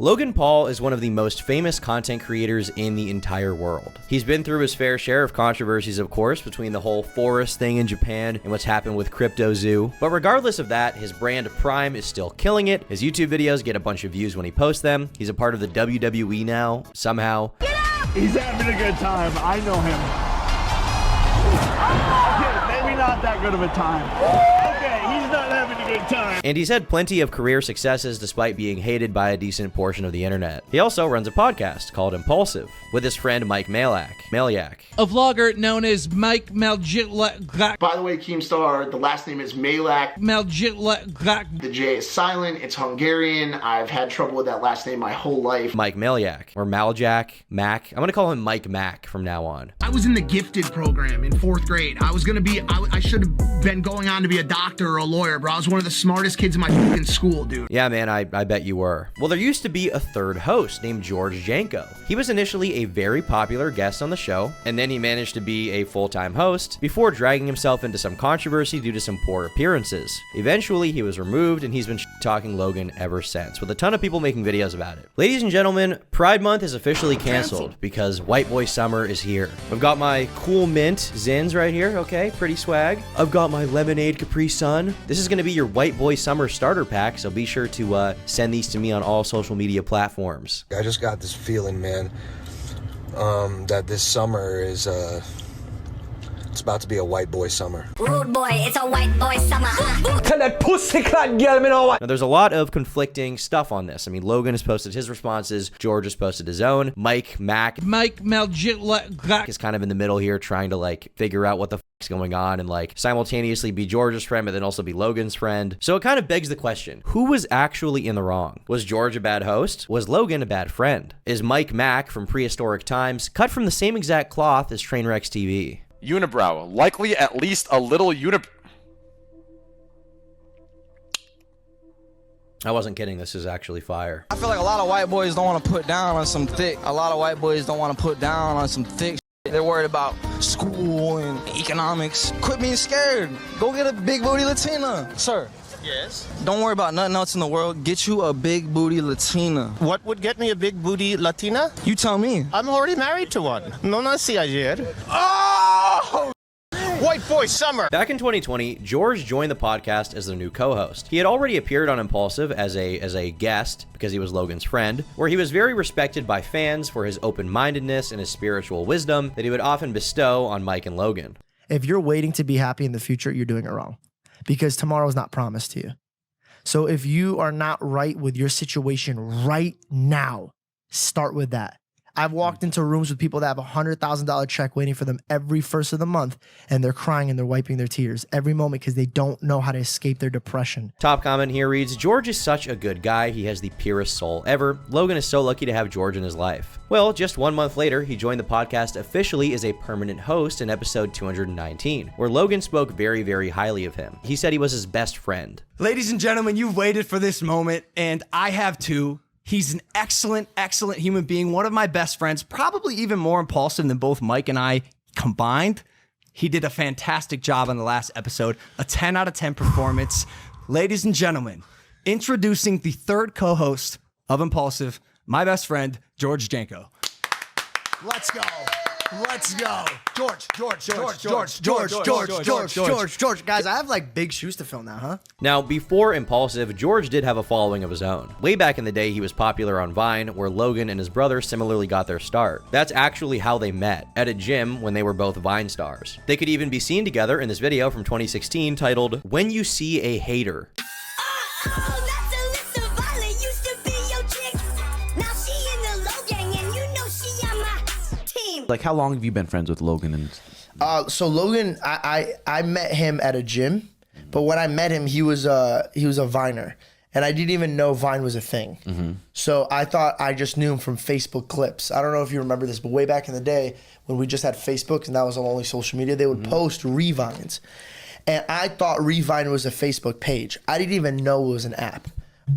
Logan Paul is one of the most famous content creators in the entire world. He's been through his fair share of controversies, of course, between the whole forest thing in Japan and what's happened with Crypto Zoo. But regardless of that, his brand Prime is still killing it. His YouTube videos get a bunch of views when he posts them. He's a part of the WWE now, somehow. Get out! He's having a good time. I know him. Okay, maybe not that good of a time. Okay, he's not having a good time. And he's had plenty of career successes despite being hated by a decent portion of the internet. He also runs a podcast called Impulsive with his friend Mike Malyak. A vlogger known as Mike Maljitlak. By the way, Keemstar, the last name is Malak. Maljitlak. The J is silent. It's Hungarian. I've had trouble with that last name my whole life. Mike Malyak, or Maljak, Mac. I'm gonna call him Mike Mac from now on. I was in the gifted program in 4th grade. I was gonna be, I should have been going on to be a doctor or a lawyer, bro. I was one of the smartest kids in my fucking school, dude. Yeah, man, I bet you were. Well, there used to be a third host named George Janko. He was initially a very popular guest on the show, and then he managed to be a full-time host before dragging himself into some controversy due to some poor appearances. Eventually, he was removed, and he's been talking Logan ever since, with a ton of people making videos about it. Ladies and gentlemen, Pride Month is officially canceled because White Boy Summer is here. I've got my Cool Mint Zins right here, okay? Pretty swag. I've got my Lemonade Capri Sun. This is going to be your White Boy Summer starter pack, so be sure to send these to me on all social media platforms. I just got this feeling, man, that this summer is, it's about to be a white boy summer. Rude boy, it's a white boy summer. Tell that pussycat girl me know what. Now, there's a lot of conflicting stuff on this. I mean, Logan has posted his responses. George has posted his own. Mike Maljitlak is kind of in the middle here, trying to like figure out what the is going on and like simultaneously be George's friend, but then also be Logan's friend. So it kind of begs the question, who was actually in the wrong? Was George a bad host? Was Logan a bad friend? Is Mike Mac from prehistoric times cut from the same exact cloth as Trainwrecks TV? Unibrow, likely at least a little unibrow. I wasn't kidding, this is actually fire. I feel like a lot of white boys don't want to put down on some thick. A lot of white boys don't want to put down on some thick. They're worried about school and economics. Quit being scared. Go get a big booty Latina. Sir. Yes? Don't worry about nothing else in the world. Get you a big booty Latina. What would get me a big booty Latina? You tell me. I'm already married to one. No nací ayer. Oh! White Boy Summer. Back in 2020, George joined the podcast as the new co-host. He had already appeared on Impulsive as a guest because he was Logan's friend, where he was very respected by fans for his open-mindedness and his spiritual wisdom that he would often bestow on Mike and Logan. If you're waiting to be happy in the future, you're doing it wrong because tomorrow's not promised to you. So if you are not right with your situation right now, start with that. I've walked into rooms with people that have a $100,000 check waiting for them every first of the month, and they're crying and they're wiping their tears every moment because they don't know how to escape their depression. Top comment here reads, George is such a good guy. He has the purest soul ever. Logan is so lucky to have George in his life. Well, just 1 month later, he joined the podcast officially as a permanent host in episode 219, where Logan spoke very, very highly of him. He said he was his best friend. Ladies and gentlemen, you've waited for this moment, and I have too. He's an excellent, excellent human being, one of my best friends, probably even more impulsive than both Mike and I combined. He did a fantastic job on the last episode, a 10 out of 10 performance. Ladies and gentlemen, introducing the third co-host of Impulsive, my best friend, George Janko. Let's go. Let's go. George. Guys, I have like big shoes to fill now, huh? Now, before Impulsive, George did have a following of his own. Way back in the day, he was popular on Vine, where Logan and his brother similarly got their start. That's actually how they met, at a gym when they were both Vine stars. They could even be seen together in this video from 2016 titled, When You See a Hater. Like, how long have you been friends with Logan? And so Logan, I met him at a gym, but when I met him, he was a Viner, and I didn't even know Vine was a thing. So I thought I just knew him from Facebook clips. I don't know if you remember this, but way back in the day when we just had Facebook and that was the only social media, they would post Revines, and I thought Revine was a Facebook page. I didn't even know it was an app.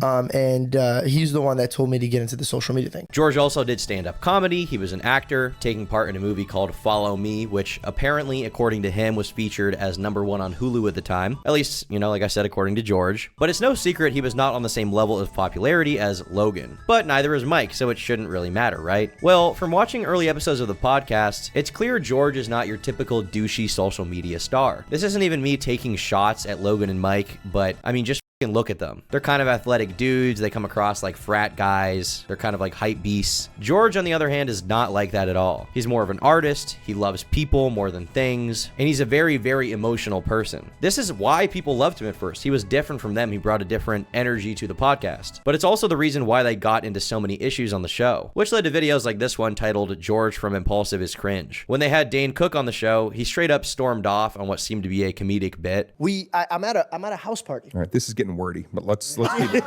And he's the one that told me to get into the social media thing. George also did stand-up comedy. He was an actor, taking part in a movie called Follow Me, which apparently, according to him, was featured as #1 on Hulu at the time. At least, you know, like I said, according to George. But it's no secret he was not on the same level of popularity as Logan. But neither is Mike, so it shouldn't really matter, right? Well, from watching early episodes of the podcast, it's clear George is not your typical douchey social media star. This isn't even me taking shots at Logan and Mike, but I mean, just look at them. They're kind of athletic dudes. They come across like frat guys. They're kind of like hype beasts. George, on the other hand, is not like that at all. He's more of an artist. He loves people more than things. And he's a very, very emotional person. This is why people loved him at first. He was different from them. He brought a different energy to the podcast. But it's also the reason why they got into so many issues on the show, which led to videos like this one titled George from Impulsive is Cringe. When they had Dane Cook on the show, he straight up stormed off on what seemed to be a comedic bit. I'm at a house party. All right, this is getting wordy, but let's keep it.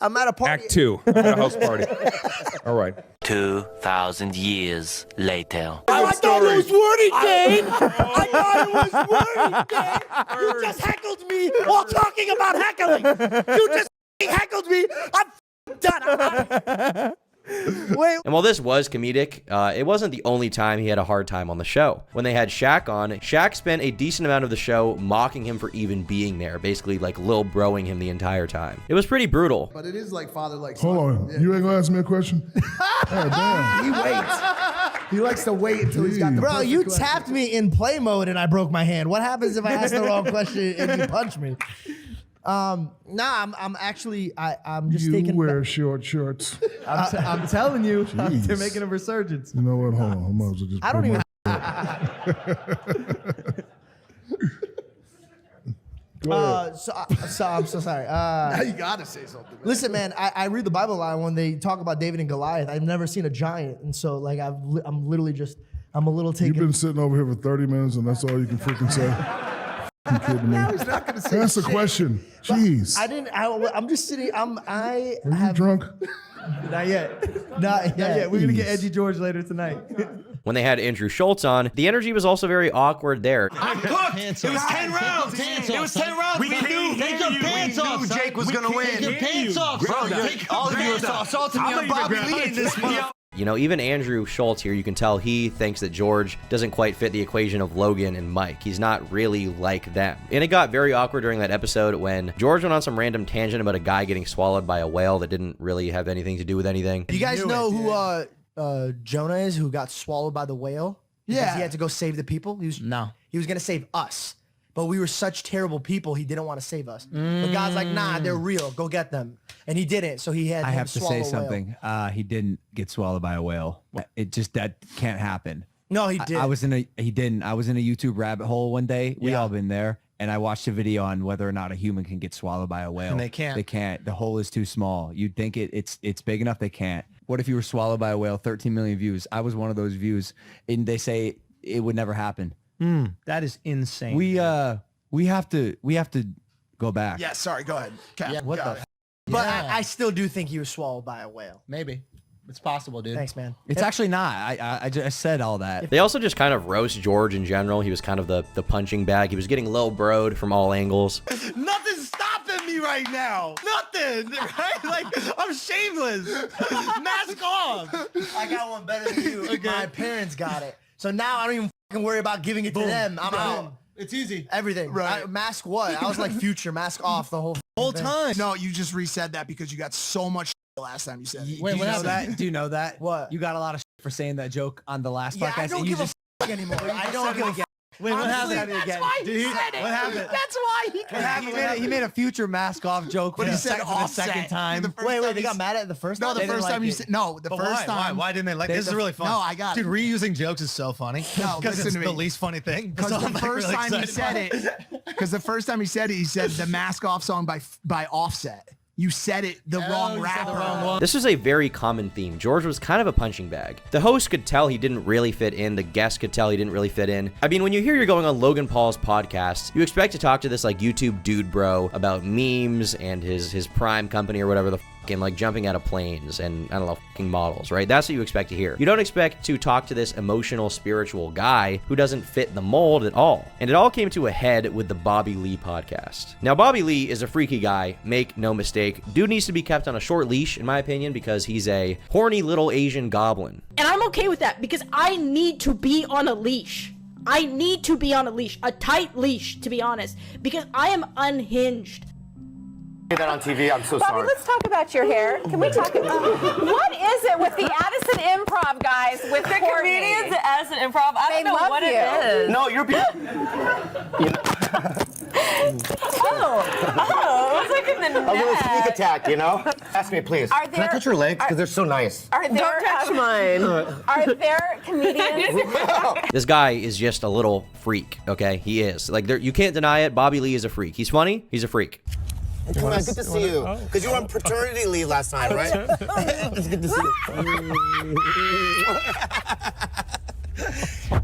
I'm at a party. Act 2, at a house party. All right. 2,000 years later. I thought it was wordy, Dane. I thought it was wordy, Dane. You just heckled me while talking about heckling. You just heckled me. I'm done. Wait. And while this was comedic, it wasn't the only time he had a hard time on the show. When they had Shaq on, Shaq spent a decent amount of the show mocking him for even being there, basically like lil broing him the entire time. It was pretty brutal. But it is like father, like son. Hold on, you ain't gonna ask me a question? Oh, damn. He waits. He likes to wait until he's got the Bro, you question. tapped me in play mode and I broke my hand. What happens if I ask the wrong question and you punch me? I'm actually I'm just taking. You wear short shorts. I'm telling you, Jeez. they're making a resurgence. You know what? Hold on, I might as well just. I don't even. So I'm so sorry. Now you gotta say something. Man. Listen, man, I read the Bible a lot when they talk about David and Goliath. I've never seen a giant, and so like I'm literally just I'm a little taken. You've been sitting over here for 30 minutes, and that's all you can freaking say. You kidding me? No, he's not gonna say. That's the question. Jeez. I'm just sitting. Are you drunk? Not yet. Not yet. We're gonna get Edgy George later tonight. When they had Andrew Schultz on, the energy was also very awkward there. I'm cooked. It was 10 rounds. It was 10 rounds. We knew. Take your pants off. Jake was gonna win. Take your pants off. All of you are assaulting me on Bobby Lee in this month. You know, even Andrew Schultz here, you can tell he thinks that George doesn't quite fit the equation of Logan and Mike. He's not really like them. And it got very awkward during that episode when George went on some random tangent about a guy getting swallowed by a whale that didn't really have anything to do with anything. You guys know who Jonah is, who got swallowed by the whale? Yeah. He had to go save the people? He was going to save us. But we were such terrible people, he didn't want to save us. But God's like, nah, they're real. Go get them. And he didn't, so he had I him have to swallow say a whale. something. He didn't get swallowed by a whale. It just that can't happen. No, he did. I was in a YouTube rabbit hole one day. We all been there, and I watched a video on whether or not a human can get swallowed by a whale. And they can't. They can't. The hole is too small. You'd think it's big enough. They can't. What if you were swallowed by a whale? 13 million views. I was one of those views, and they say it would never happen. That is insane. We have to go back. Yeah, sorry, go ahead. Cap, Yeah, what the? But I still do think he was swallowed by a whale. Maybe. It's possible, dude. Thanks, man. It's actually not. I just said all that. They also just kind of roast George in general. He was kind of the punching bag. He was getting low broed from all angles. Nothing's stopping me right now. Nothing, right? Like, I'm shameless. Mask off. I got one better than you. Okay. My parents got it. So now I don't even fucking worry about giving it to them. I'm out. It's easy. Everything. Right. Mask what? I was like Future, mask off the whole thing. time. No, you just resaid that because you got so much last time you said it. Wait, what happened? That? Do you know that? What? You got a lot of for saying that joke on the last podcast. I don't give a anymore. I don't give a Wait, what happened? That's why he said it. What happened? That's why He made a Future mask off joke for But he the said second time. Wait, they got mad at it the first time? No, the first time you said no. The first time. Why didn't they like? This is really fun. No, I got Dude, it. reusing jokes is so funny. No, because listen it's to the me. least funny thing. Because So the I'm, like, first really time he excited said it, because the first time he said it, he said the Mask Off song by Offset. You said it the wrong rapper. This was a very common theme. George was kind of a punching bag. The host could tell he didn't really fit in. The guest could tell he didn't really fit in. I mean, when you hear you're going on Logan Paul's podcast, you expect to talk to this like YouTube dude bro about memes and his prime company or whatever the and like jumping out of planes and I don't know, fucking models, right? That's what you expect to hear. You don't expect to talk to this emotional, spiritual guy who doesn't fit the mold at all. And it all came to a head with the Bobby Lee podcast. Now, Bobby Lee is a freaky guy, make no mistake. Dude needs to be kept on a short leash, in my opinion, because he's a horny little Asian goblin. And I'm okay with that because I need to be on a leash. I need to be on a leash, a tight leash, to be honest, because I am unhinged. That on TV, I'm so Bobby, sorry. let's talk about your hair. Can we talk about what is it with the Addison Improv guys with the comedians at Addison Improv? I don't know what it is. No, you're being. Oh, it's like in the A little neck. sneak attack, you know? Ask me, please. Are Can I there- touch your legs? Because they're so nice. Are there, Don't touch mine. Are there comedians? This guy is just a little freak, okay? He is. Like, you can't deny it. Bobby Lee is a freak. He's funny. He's a freak. Come on, good to see you. Because you were on paternity leave last time, right? It's good to see you.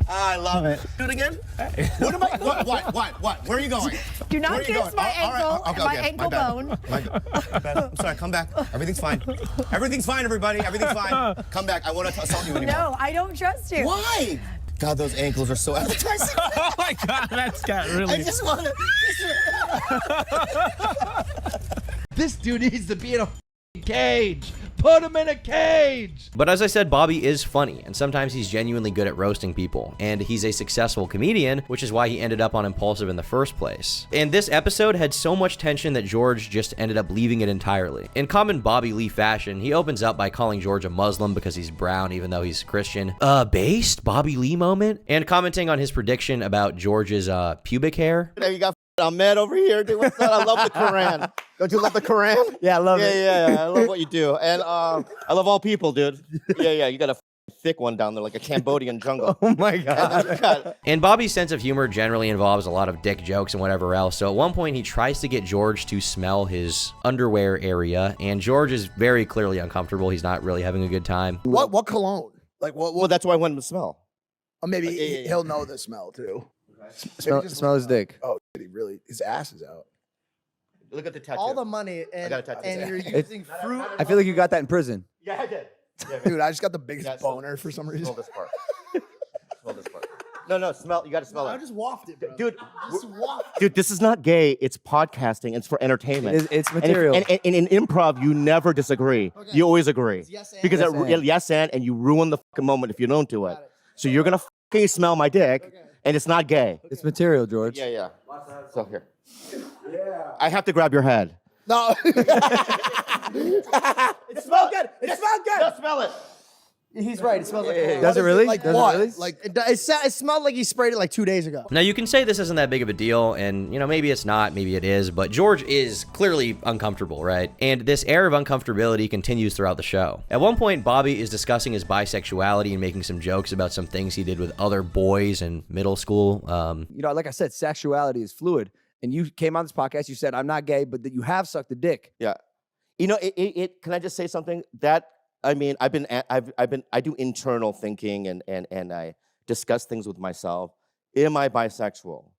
I love it. Do it again? What am I? What? Where are you going? Do not Where are you kiss going? my All right, ankle, okay, my okay. ankle bone. My bad. I'm sorry, come back. Everything's fine. Everything's fine, everybody. Everything's fine. Come back. I won't assault you anymore. No, I don't trust you. Why? God, those ankles are so appetizing. Oh my God, that's got really. I just want to. This dude needs to be in a cage. Put him in a cage. But as I said, Bobby is funny, and sometimes he's genuinely good at roasting people, and he's a successful comedian, which is why he ended up on Impulsive in the first place. And this episode had so much tension that George just ended up leaving it entirely. In common Bobby Lee fashion, he opens up by calling George a Muslim because he's brown even though he's Christian. Based Bobby Lee moment? And commenting on his prediction about George's pubic hair. You got Ahmed over here, dude. What's that? I love the Quran. Don't you love the Quran? Yeah, I love it. Yeah. I love what you do. And I love all people, dude. Yeah. You got a thick one down there, like a Cambodian jungle. Oh my God. And Bobby's sense of humor generally involves a lot of dick jokes and whatever else. So at one point, he tries to get George to smell his underwear area, and George is very clearly uncomfortable. He's not really having a good time. What cologne? Like what? Well, that's why I want him to smell. Or maybe he'll know the smell too. Smell his dick. Oh, he really? His ass is out. Look at the tattoo. All the money got a tattoo. and you're It's- using fruit. I feel like you got that in prison. Yeah, I did. Dude, I just got the biggest boner for some reason. Smell this part. Smell this part. No, smell. You got to smell it. I just waft it, bro. Dude, Just waft. Dude, this is not gay. It's podcasting. It's for entertainment. It's material. And in improv, you never disagree. Okay. You always agree. Yes and. Because Yes and. and you ruin the fucking moment if you don't do it. So you're gonna fucking smell my dick, and it's not gay. It's material, George. Yeah. So here. Yeah. I have to grab your head. No. It smells good. It smells good. Just smell it. He's right. It smells like. Does it really? Like Does it what? really? Like it smelled like he sprayed it like 2 days ago. Now, you can say this isn't that big of a deal, and, maybe it's not, maybe it is, but George is clearly uncomfortable, right? And this air of uncomfortability continues throughout the show. At one point, Bobby is discussing his bisexuality and making some jokes about some things he did with other boys in middle school. Like I said, sexuality is fluid. And you came on this podcast, you said, I'm not gay, but that you have sucked a dick. Yeah. Can I just say something? That, I mean, I do internal thinking and I discuss things with myself. Am I bisexual?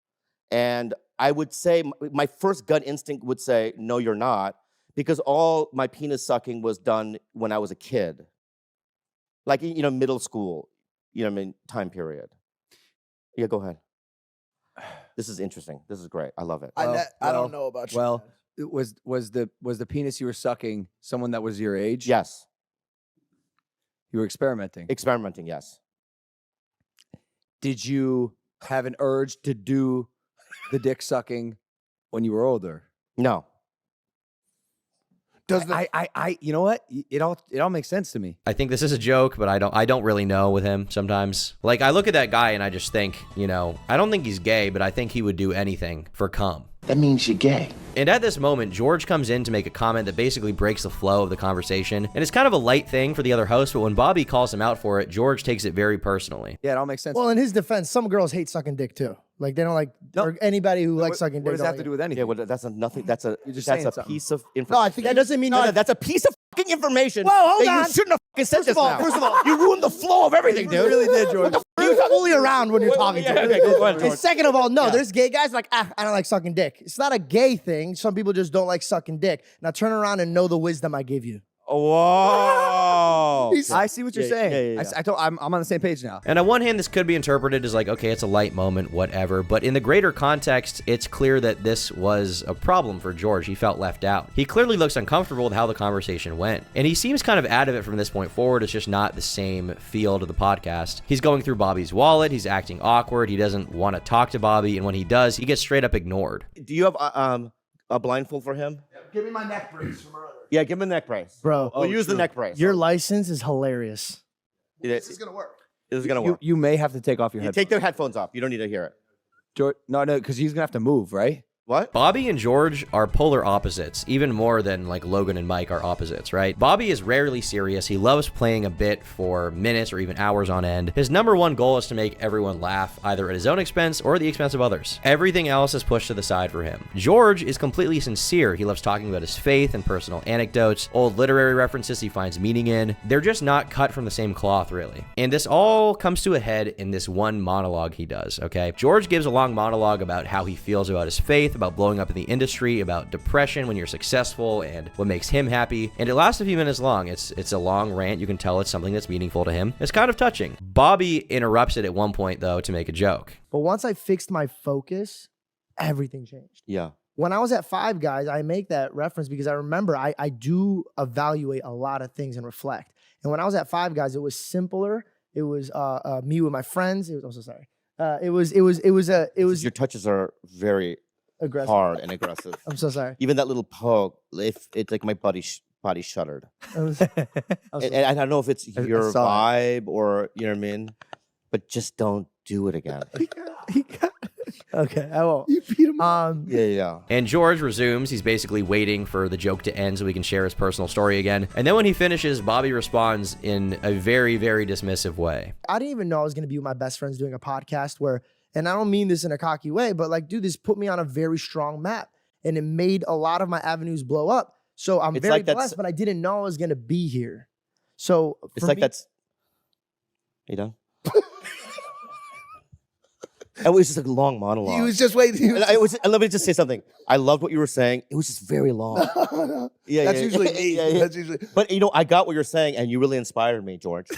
And I would say, my first gut instinct would say, no, you're not, because all my penis sucking was done when I was a kid. Like, middle school, time period. Yeah, go ahead. This is interesting. This is great. I love it. I don't know about you. Well, was the penis you were sucking someone that was your age? Yes. You were experimenting. Experimenting, yes. Did you have an urge to do the dick sucking when you were older? No. Does you know what? It all makes sense to me. I think this is a joke, but I don't really know with him sometimes. Like, I look at that guy and I just think, I don't think he's gay, but I think he would do anything for cum. That means you're gay. And at this moment, George comes in to make a comment that basically breaks the flow of the conversation. And it's kind of a light thing for the other host, but when Bobby calls him out for it, George takes it very personally. Yeah, it all makes sense. Well, in his defense, some girls hate sucking dick too. Like they don't like or anybody who likes sucking dick. What does that have don't to like do with anything? Yeah, well, that's nothing. That's a You're just that's saying a something. piece of No, information. I think that doesn't mean that's a piece of fucking information. Whoa, hold that on. you shouldn't have First of all, you ruined the flow of everything, dude. You really did, George. You're fully around when you're talking to me. Okay, go ahead, George. And second of all, no, there's gay guys like, I don't like sucking dick. It's not a gay thing. Some people just don't like sucking dick. Now turn around and know the wisdom I gave you. Whoa. I see what you're saying. Yeah. I'm on the same page now. And on one hand, this could be interpreted as like, okay, it's a light moment, whatever. But in the greater context, it's clear that this was a problem for George. He felt left out. He clearly looks uncomfortable with how the conversation went. And he seems kind of out of it from this point forward. It's just not the same feel to the podcast. He's going through Bobby's wallet. He's acting awkward. He doesn't want to talk to Bobby. And when he does, he gets straight up ignored. Do you have a blindfold for him? Give me my neck brace from earlier. Yeah, give him a neck brace. Bro. We'll use the neck brace. Your license is hilarious. This is going to work. This is going to work. You may have to take off your headphones. Take the headphones off. You don't need to hear it. George, no, because he's going to have to move, right? What? Bobby and George are polar opposites, even more than like Logan and Mike are opposites, right? Bobby is rarely serious. He loves playing a bit for minutes or even hours on end. His number one goal is to make everyone laugh, either at his own expense or the expense of others. Everything else is pushed to the side for him. George is completely sincere. He loves talking about his faith and personal anecdotes, old literary references he finds meaning in. They're just not cut from the same cloth, really. And this all comes to a head in this one monologue he does, okay? George gives a long monologue about how he feels about his faith, about blowing up in the industry, about depression when you're successful, and what makes him happy. And it lasts a few minutes long. It's a long rant. You can tell it's something that's meaningful to him. It's kind of touching. Bobby interrupts it at one point, though, to make a joke. But once I fixed my focus, everything changed. Yeah. When I was at Five Guys, I make that reference because I remember I do evaluate a lot of things and reflect. And when I was at Five Guys, it was simpler. It was me with my friends. It was also sorry. It was your touches are very aggressive. Hard and aggressive. I'm so sorry. Even that little poke, if it's like my body shuddered. And I don't know if it's your vibe or you know what I mean, but just don't do it again. Okay, I won't. You beat him. Yeah. And George resumes. He's basically waiting for the joke to end so he can share his personal story again. And then when he finishes, Bobby responds in a very, very dismissive way. I didn't even know I was going to be with my best friends doing a podcast where, and I don't mean this in a cocky way, but like, dude, this put me on a very strong map. And it made a lot of my avenues blow up. So I'm very like blessed, but I didn't know I was going to be here. So it's like that's... Are you done? It was just a long monologue. He was just waiting. Let me just say something. I loved what you were saying. It was just very long. Yeah, that's usually me. Yeah. That's usually. But you know, I got what you're saying, and you really inspired me, George.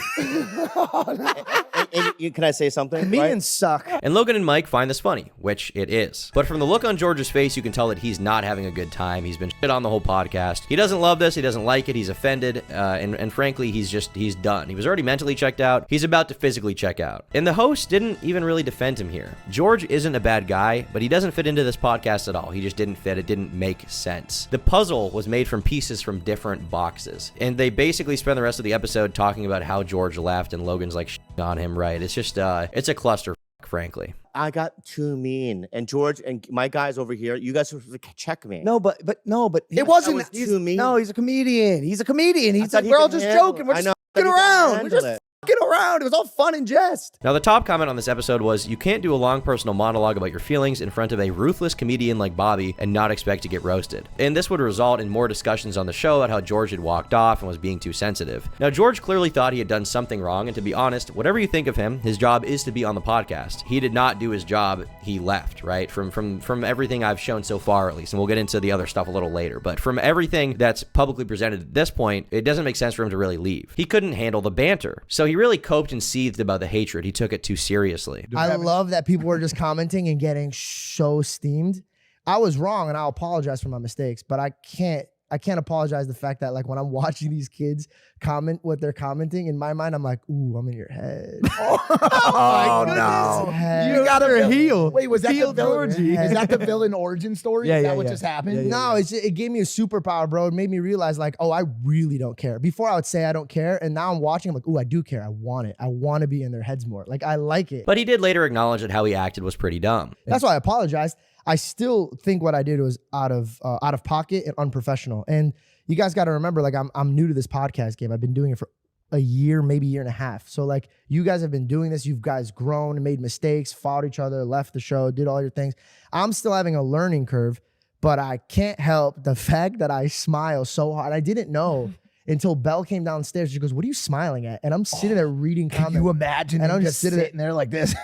Can I say something? Comedians suck. And Logan and Mike find this funny, which it is. But from the look on George's face, you can tell that he's not having a good time. He's been shit on the whole podcast. He doesn't love this. He doesn't like it. He's offended. And frankly, he's done. He was already mentally checked out. He's about to physically check out. And the host didn't even really defend him here. George isn't a bad guy, but he doesn't fit into this podcast at all. He just didn't fit. It didn't make sense. The puzzle was made from pieces from different boxes. And they basically spend the rest of the episode talking about how George left and Logan's like on him, right? It's just, it's a cluster, frankly. I got too mean. And George and my guys over here, you guys check me. No, but it wasn't too mean. No, he's a comedian. He's like, we're all just joking. We're just fucking around. We're just fucking around. It was all fun and jest. Now, the top comment on this episode was, you can't do a long personal monologue about your feelings in front of a ruthless comedian like Bobby and not expect to get roasted. And this would result in more discussions on the show about how George had walked off and was being too sensitive. Now, George clearly thought he had done something wrong, and to be honest, whatever you think of him, his job is to be on the podcast. He did not do his job. He left, right? From everything I've shown so far, at least, and we'll get into the other stuff a little later, but from everything that's publicly presented at this point, it doesn't make sense for him to really leave. He couldn't handle the banter, so he really coped and seethed about the hatred. He took it too seriously. I love that people were just commenting and getting so steamed. I was wrong, and I'll apologize for my mistakes, but I can't apologize the fact that like when I'm watching these kids comment what they're commenting, in my mind, I'm like, ooh, I'm in your head. Oh no. You gotta heal. Wait, was that Heal the villain? Georgie. Is that the villain origin story? Yeah, Is that yeah, what yeah. just happened? No, it gave me a superpower, bro. It made me realize like, oh, I really don't care. Before I would say I don't care, and now I'm watching, I'm like, ooh, I do care. I want it. I want to be in their heads more. Like, I like it. But he did later acknowledge that how he acted was pretty dumb. That's why I apologized. I still think what I did was out of pocket and unprofessional. And you guys got to remember, like, I'm new to this podcast game. I've been doing it for a year, maybe a year and a half. So like, you guys have been doing this. You guys grown and made mistakes, fought each other, left the show, did all your things. I'm still having a learning curve, but I can't help the fact that I smile so hard. I didn't know. until Belle came downstairs. She goes, "What are you smiling at?" And I'm sitting there reading comments. Can you imagine and him I'm just sitting there like this?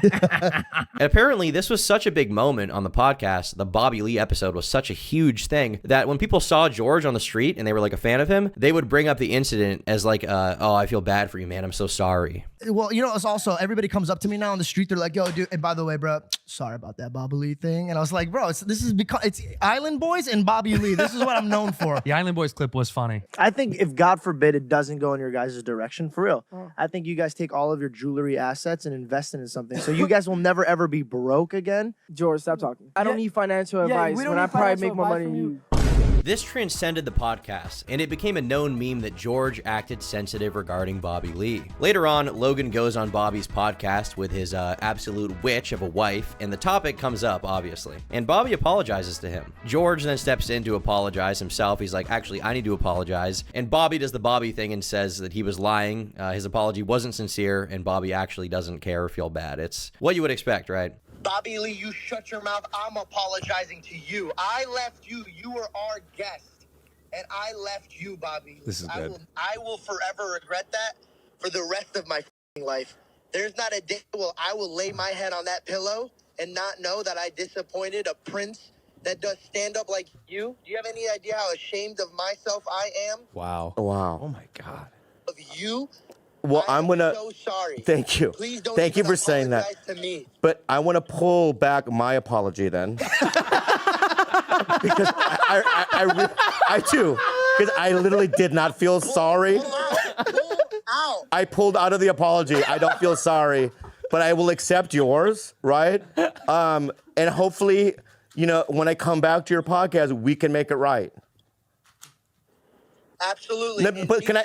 And apparently, this was such a big moment on the podcast. The Bobby Lee episode was such a huge thing that when people saw George on the street and they were like a fan of him, they would bring up the incident as like, "Oh, I feel bad for you, man. I'm so sorry." Well, you know, it's also everybody comes up to me now on the street. They're like, "Yo, dude," and by the way, bro, sorry about that Bobby Lee thing. And I was like, "Bro, it's Island Boys and Bobby Lee. This is what I'm known for." The Island Boys clip was funny. I think if God forbid it doesn't go in your guys' direction, for real, I think you guys take all of your jewelry assets and invest it in something. So you guys will never ever be broke again. George, stop talking. I don't need financial advice we don't when I need probably financial make more money advice than from you. This transcended the podcast, and it became a known meme that George acted sensitive regarding Bobby Lee. Later on, Logan goes on Bobby's podcast with his absolute witch of a wife, and the topic comes up, obviously. And Bobby apologizes to him. George then steps in to apologize himself. He's like, "Actually, I need to apologize." And Bobby does the Bobby thing and says that he was lying. His apology wasn't sincere, and Bobby actually doesn't care or feel bad. It's what you would expect, right? Bobby Lee, you shut your mouth. I'm apologizing to you. I left you. You were our guest. And I left you, Bobby. This is good. I will forever regret that for the rest of my life. There's not a day I will lay my head on that pillow and not know that I disappointed a prince that does stand up like you. Do you have any idea how ashamed of myself I am? Wow. Wow. Oh my God. Of you? Well, I'm gonna. So sorry. Thank you. Please don't Thank you even for saying that. apologize to me. But I want to pull back my apology then, because I too, because I literally did not feel sorry. I pulled out of the apology. I don't feel sorry, but I will accept yours, right? And hopefully, you know, when I come back to your podcast, we can make it right. Absolutely. But can I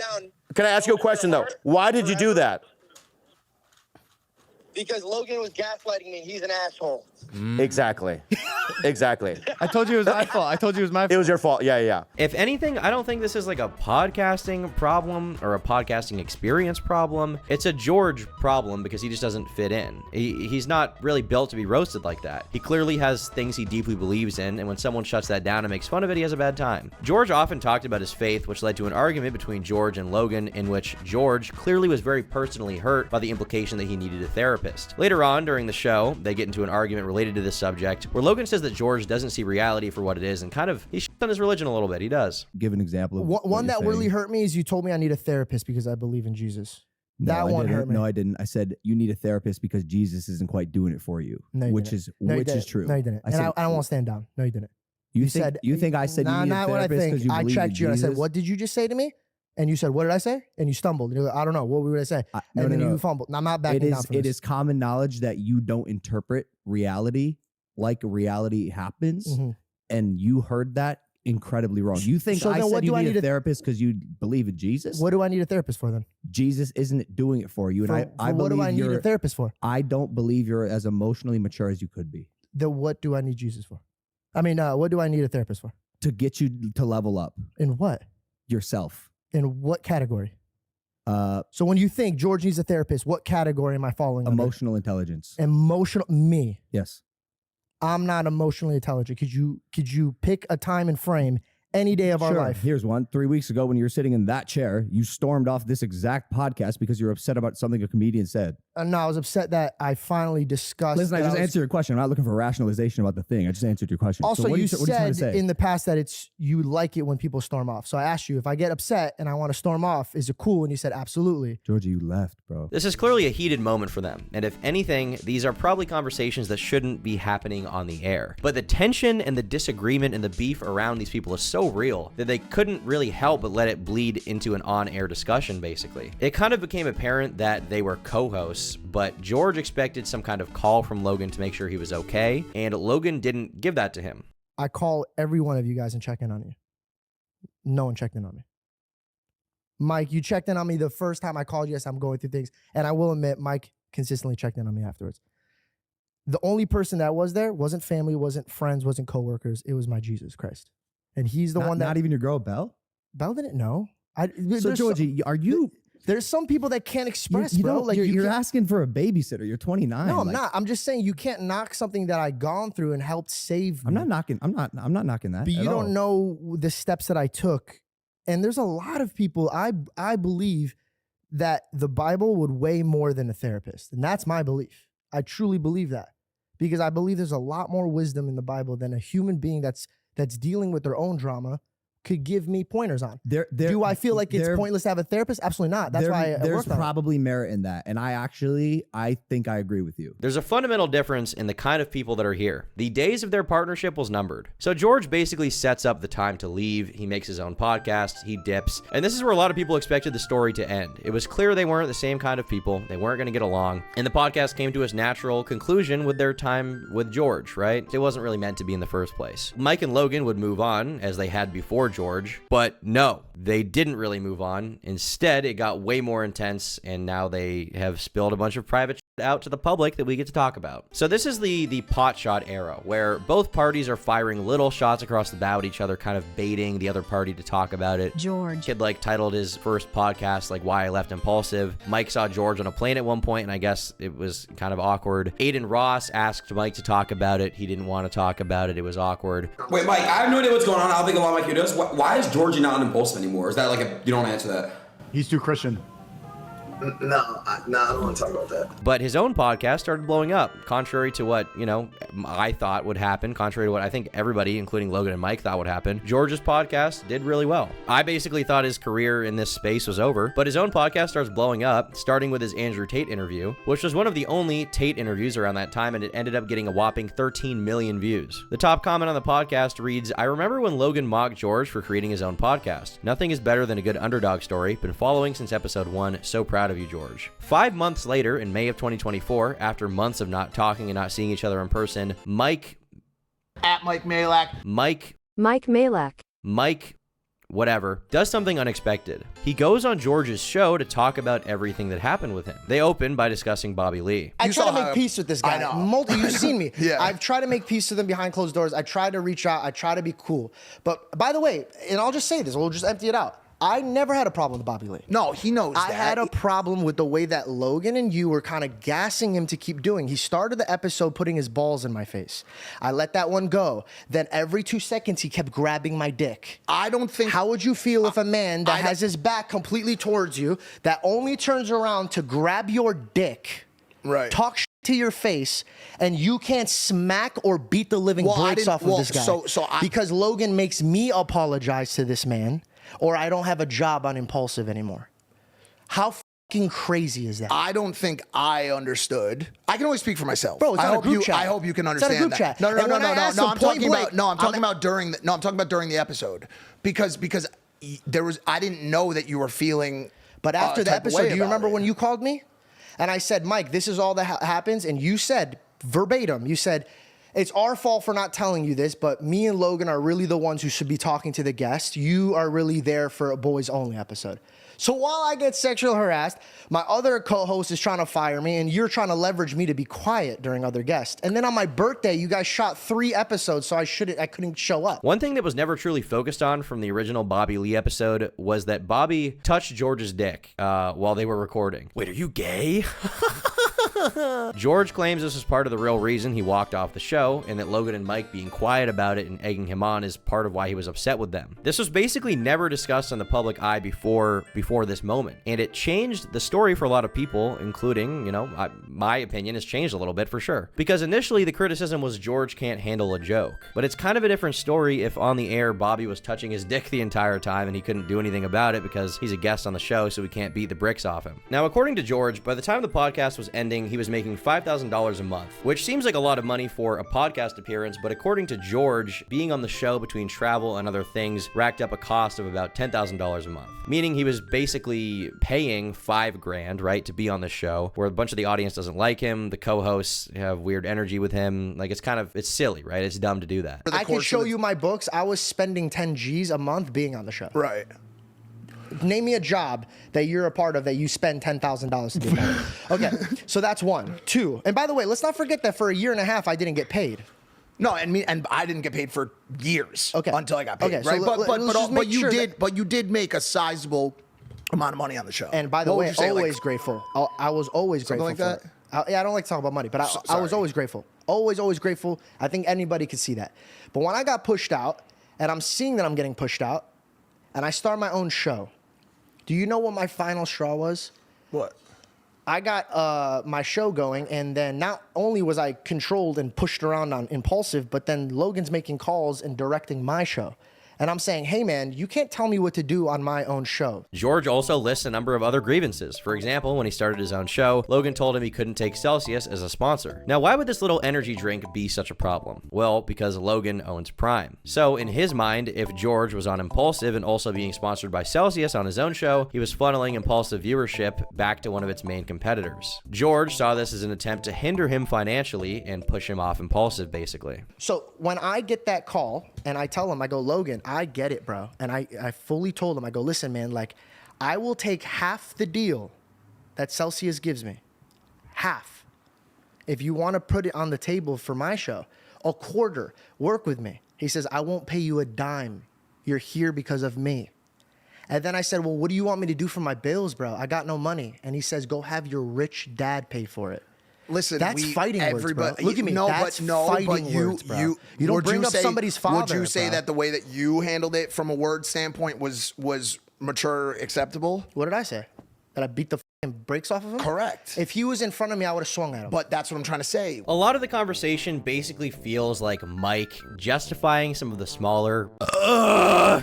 ask you a question though? Why did you do that? Because Logan was gaslighting me. He's an asshole. Exactly. Exactly. I told you it was my fault. I told you it was my fault. It was your fault. Yeah, yeah. If anything, I don't think this is like a podcasting problem or a podcasting experience problem. It's a George problem because he just doesn't fit in. He's not really built to be roasted like that. He clearly has things he deeply believes in, and when someone shuts that down and makes fun of it, he has a bad time. George often talked about his faith, which led to an argument between George and Logan in which George clearly was very personally hurt by the implication that he needed a therapist. Later on during the show, they get into an argument related to this subject where Logan says that George doesn't see reality for what it is and kind of he shits on his religion a little bit. He does. Give an example of one that really hurt me is you told me I need a therapist because I believe in Jesus. That one hurt me. No, I didn't. I said you need a therapist because Jesus isn't quite doing it for you, No, you which didn't. is true. No, you didn't. I don't want to stand down. No, you didn't. You think I said you need a therapist because you I believe checked in you and I Jesus? said, "What did you just say to me?" And you said, "What did I say?" And you stumbled. And you're like, "I don't know. What would I say?" And then you fumbled. And I'm not backing down from It this. is common knowledge that you don't interpret reality like reality happens, and you heard that incredibly wrong. You think So I then said what you do I need need a a- therapist because you believe in Jesus? What do I need a therapist for then? Jesus isn't doing it for you, and I what do believe I need a you're. therapist for? I don't believe you're as emotionally mature as you could be Then what do I need Jesus for? I mean, what do I need a therapist for? to get you to level up In what? yourself. In what category? So when you think George needs a therapist, what category am I falling under? Emotional intelligence. Emotional. Me. Yes. I'm not emotionally intelligent. Could you pick a time and frame any day of our Sure. life? Here's one. 3 weeks ago, when you were sitting in that chair, you stormed off this exact podcast because you're upset about something a comedian said. No, I was upset that I finally discussed. Listen, I that just was- answered your question. I'm not looking for rationalization about the thing. I just answered your question. Also, so what you what are you trying said to say? in the past that it's you like it when people storm off. So I asked you if I get upset and I want to storm off, is it cool? And you said absolutely. Georgie, you left, bro. This is clearly a heated moment for them, and if anything, these are probably conversations that shouldn't be happening on the air. But the tension and the disagreement and the beef around these people is so real that they couldn't really help but let it bleed into an on-air discussion, basically. It kind of became apparent that they were co-hosts, but George expected some kind of call from Logan to make sure he was okay, and Logan didn't give that to him. I call every one of you guys and check in on you. No one checked in on me. Mike, you checked in on me the first time I called you. Yes, I'm going through things. And I will admit, Mike consistently checked in on me afterwards. The only person that was there wasn't family, wasn't friends, wasn't coworkers. It was my Jesus Christ. And he's the one that... Not even your girl, Belle? Belle didn't know. So, Georgie, are you... There's some people that can't express, you bro. don't- Like you're can't- asking for a babysitter. You're 29. No, I'm like- not. I'm just saying you can't knock something that I gone through and helped save me. I'm not knocking that. But you at all. don't know the steps that I took And there's a lot of people, I believe that the Bible would weigh more than a therapist. And that's my belief. I truly believe that. Because I believe there's a lot more wisdom in the Bible than a human being that's dealing with their own drama could give me pointers on. Do I feel like it's pointless to have a therapist? Absolutely not. That's why there's probably merit in that. And I think I agree with you. There's a fundamental difference in the kind of people that are here. The days of their partnership was numbered. So George basically sets up the time to leave. He makes his own podcast. He dips. And this is where a lot of people expected the story to end. It was clear they weren't the same kind of people. They weren't going to get along. And the podcast came to its natural conclusion with their time with George, right? It wasn't really meant to be in the first place. Mike and Logan would move on as they had before George, but no, they didn't really move on. Instead, it got way more intense, and now they have spilled a bunch of private shit out to the public that we get to talk about. So this is the pot shot era, where both parties are firing little shots across the bow at each other, kind of baiting the other party to talk about it. George. Kid titled his first podcast Why I Left Impulsive. Mike saw George on a plane at one point, and I guess it was kind of awkward. Aiden Ross asked Mike to talk about it. He didn't want to talk about it. It was awkward. Wait, Mike, I have no idea what's going on. I don't think a lot of my does. Why is Georgie not on Impulsive anymore? Is that you don't answer that? He's too Christian. No, I don't want to talk about that. But his own podcast started blowing up, contrary to what, I thought would happen, contrary to what I think everybody, including Logan and Mike, thought would happen. George's podcast did really well. I basically thought his career in this space was over, but his own podcast starts blowing up, starting with his Andrew Tate interview, which was one of the only Tate interviews around that time, and it ended up getting a whopping 13 million views. The top comment on the podcast reads, "I remember when Logan mocked George for creating his own podcast. Nothing is better than a good underdog story. Been following since episode 1. So proud of you, George." 5 months later, in May of 2024, after months of not talking and not seeing each other in person, Mike whatever, does something unexpected. He goes on George's show to talk about everything that happened with him. They open by discussing Bobby Lee. I try to make peace with this guy. I know. You've seen me. Yeah. I've tried to make peace with him behind closed doors. I try to reach out. I try to be cool. But by the way, and I'll just say this, we'll just empty it out. I never had a problem with Bobby Lee. No, he knows that. I had a problem with the way that Logan and you were kind of gassing him to keep doing. He started the episode putting his balls in my face. I let that one go. Then every 2 seconds, he kept grabbing my dick. I don't think... How would you feel if a man that has his back completely towards you, that only turns around to grab your dick, right, talk shit to your face, and you can't smack or beat the living brakes off of this guy? Because Logan makes me apologize to this man, or I don't have a job on Impulsive anymore. How fucking crazy is that? I don't think I understood. I can only speak for myself. Bro, it's not a group chat. I hope you can understand it's not a group chat. No, I'm talking about during the episode. Because I didn't know that you were feeling. But after the episode, do you remember when you called me? And I said, Mike, this is all that happens. And you said verbatim, you said, it's our fault for not telling you this, but me and Logan are really the ones who should be talking to the guest. You are really there for a boys only episode. So while I get sexually harassed, my other co-host is trying to fire me, and you're trying to leverage me to be quiet during other guests. And then on my birthday, you guys shot 3 episodes, so I couldn't show up. One thing that was never truly focused on from the original Bobby Lee episode was that Bobby touched George's dick while they were recording. Wait, are you gay? George claims this is part of the real reason he walked off the show, and that Logan and Mike being quiet about it and egging him on is part of why he was upset with them. This was basically never discussed on the public eye before this moment, and it changed the story for a lot of people, including, my opinion has changed a little bit for sure. Because initially the criticism was George can't handle a joke, but it's kind of a different story if on the air Bobby was touching his dick the entire time and he couldn't do anything about it because he's a guest on the show, so we can't beat the bricks off him. Now, according to George, by the time the podcast was ending, he was making $5,000 a month, which seems like a lot of money for a podcast appearance, but according to George, being on the show between travel and other things racked up a cost of about $10,000 a month, meaning he was basically paying $5,000, right, to be on the show, where a bunch of the audience doesn't like him, the co-hosts have weird energy with him, it's silly, right? It's dumb to do that. I can show you my books. I was spending 10 G's a month being on the show. Right. Name me a job that you're a part of that you spend $10,000 to be part of. Okay, so that's 1. 2, and by the way, let's not forget that for a year and a half, I didn't get paid. No, and I didn't get paid for years. Okay. Until I got paid. Okay, right. So But you did make a sizable amount of money on the show. And by the way, always grateful. I was always grateful. Something like that. I don't like to talk about money, but I was always grateful. Always grateful. I think anybody could see that. But when I got pushed out, and I'm seeing that I'm getting pushed out, and I start my own show. Do you know what my final straw was? What? I got my show going, and then not only was I controlled and pushed around on Impulsive, but then Logan's making calls and directing my show. And I'm saying, hey man, you can't tell me what to do on my own show. George also lists a number of other grievances. For example, when he started his own show, Logan told him he couldn't take Celsius as a sponsor. Now, why would this little energy drink be such a problem? Well, because Logan owns Prime. So in his mind, if George was on Impulsive and also being sponsored by Celsius on his own show, he was funneling Impulsive viewership back to one of its main competitors. George saw this as an attempt to hinder him financially and push him off Impulsive, basically. So when I get that call and I tell him, I go, Logan, I get it, bro. And I fully told him, I go, listen, man, like, I will take half the deal that Celsius gives me. Half. If you want to put it on the table for my show, a quarter, work with me. He says, I won't pay you a dime. You're here because of me. And then I said, well, what do you want me to do for my bills, bro? I got no money. And he says, go have your rich dad pay for it. Listen, that's fighting words, bro. Look at me. That's fighting words, bro. You don't bring up somebody's father. Would you say bro. that the way that you handled it from a word standpoint was mature, acceptable? What did I say? That I beat the fucking brakes off of him? Correct. If he was in front of me, I would have swung at him. But that's what I'm trying to say. A lot of the conversation basically feels like Mike justifying some of the smaller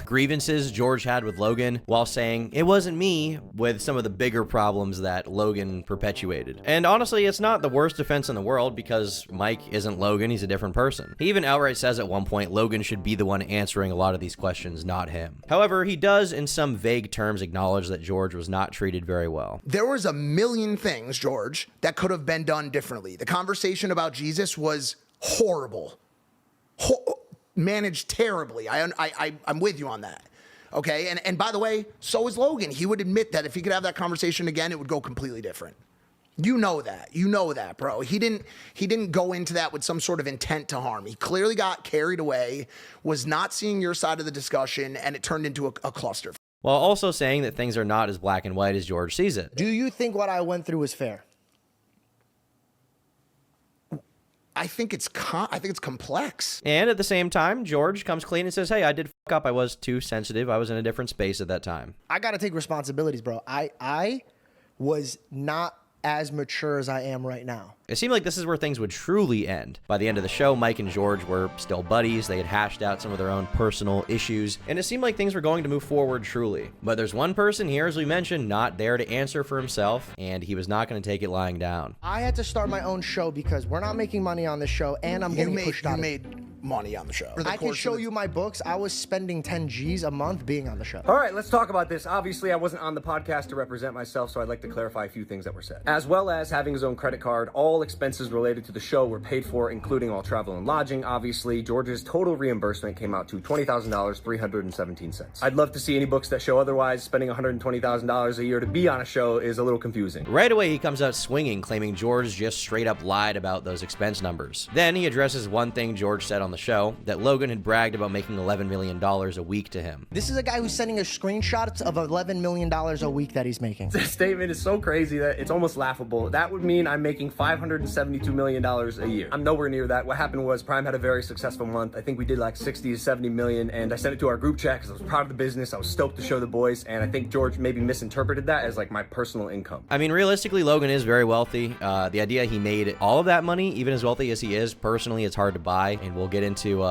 grievances George had with Logan while saying it wasn't me with some of the bigger problems that Logan perpetuated. And honestly, it's not the worst defense in the world because Mike isn't Logan, he's a different person. He even outright says at one point Logan should be the one answering a lot of these questions, not him. However, he does in some vague terms acknowledge that George was not treated very well. There was a million things, George, that could have been done differently. The conversation about Jesus was horrible. Managed terribly. I'm with you on that. Okay, and by the way, so is Logan. He would admit that if he could have that conversation again, it would go completely different. You know that, bro. He didn't go into that with some sort of intent to harm. He clearly got carried away, was not seeing your side of the discussion, and it turned into a cluster. While also saying that things are not as black and white as George sees it. Do you think what I went through was fair? I think it's complex. And at the same time, George comes clean and says, hey, I did fuck up. I was too sensitive. I was in a different space at that time. I got to take responsibilities, bro. I was not as mature as I am right now. It seemed like this is where things would truly end. By the end of the show, Mike and George were still buddies. They had hashed out some of their own personal issues, and it seemed like things were going to move forward truly. But there's one person here, as we mentioned, not there to answer for himself, and he was not going to take it lying down. I had to start my own show because we're not making money on the show, and I'm getting pushed out. You made money on the show. I can show you my books. I was spending 10 G's a month being on the show. All right, let's talk about this. Obviously, I wasn't on the podcast to represent myself, so I'd like to clarify a few things that were said. As well as having his own credit card, all expenses related to the show were paid for, including all travel and lodging. Obviously, George's total reimbursement came out to $20,000, 317 cents. I'd love to see any books that show otherwise. Spending $120,000 a year to be on a show is a little confusing. Right away, he comes out swinging, claiming George just straight up lied about those expense numbers. Then he addresses one thing George said on the show, that Logan had bragged about making $11 million a week to him. This is a guy who's sending us screenshots of $11 million a week that he's making. This statement is so crazy that it's almost laughable. That would mean I'm making $572 million a year. I'm nowhere near that. What happened was Prime had a very successful month. I think we did like 60 to 70 million, and I sent it to our group chat because I was proud of the business. I was stoked to show the boys, and I think George maybe misinterpreted that as like my personal income. I mean, realistically, Logan is very wealthy. The idea he made all of that money, even as wealthy as he is, personally, it's hard to buy, and we'll get into,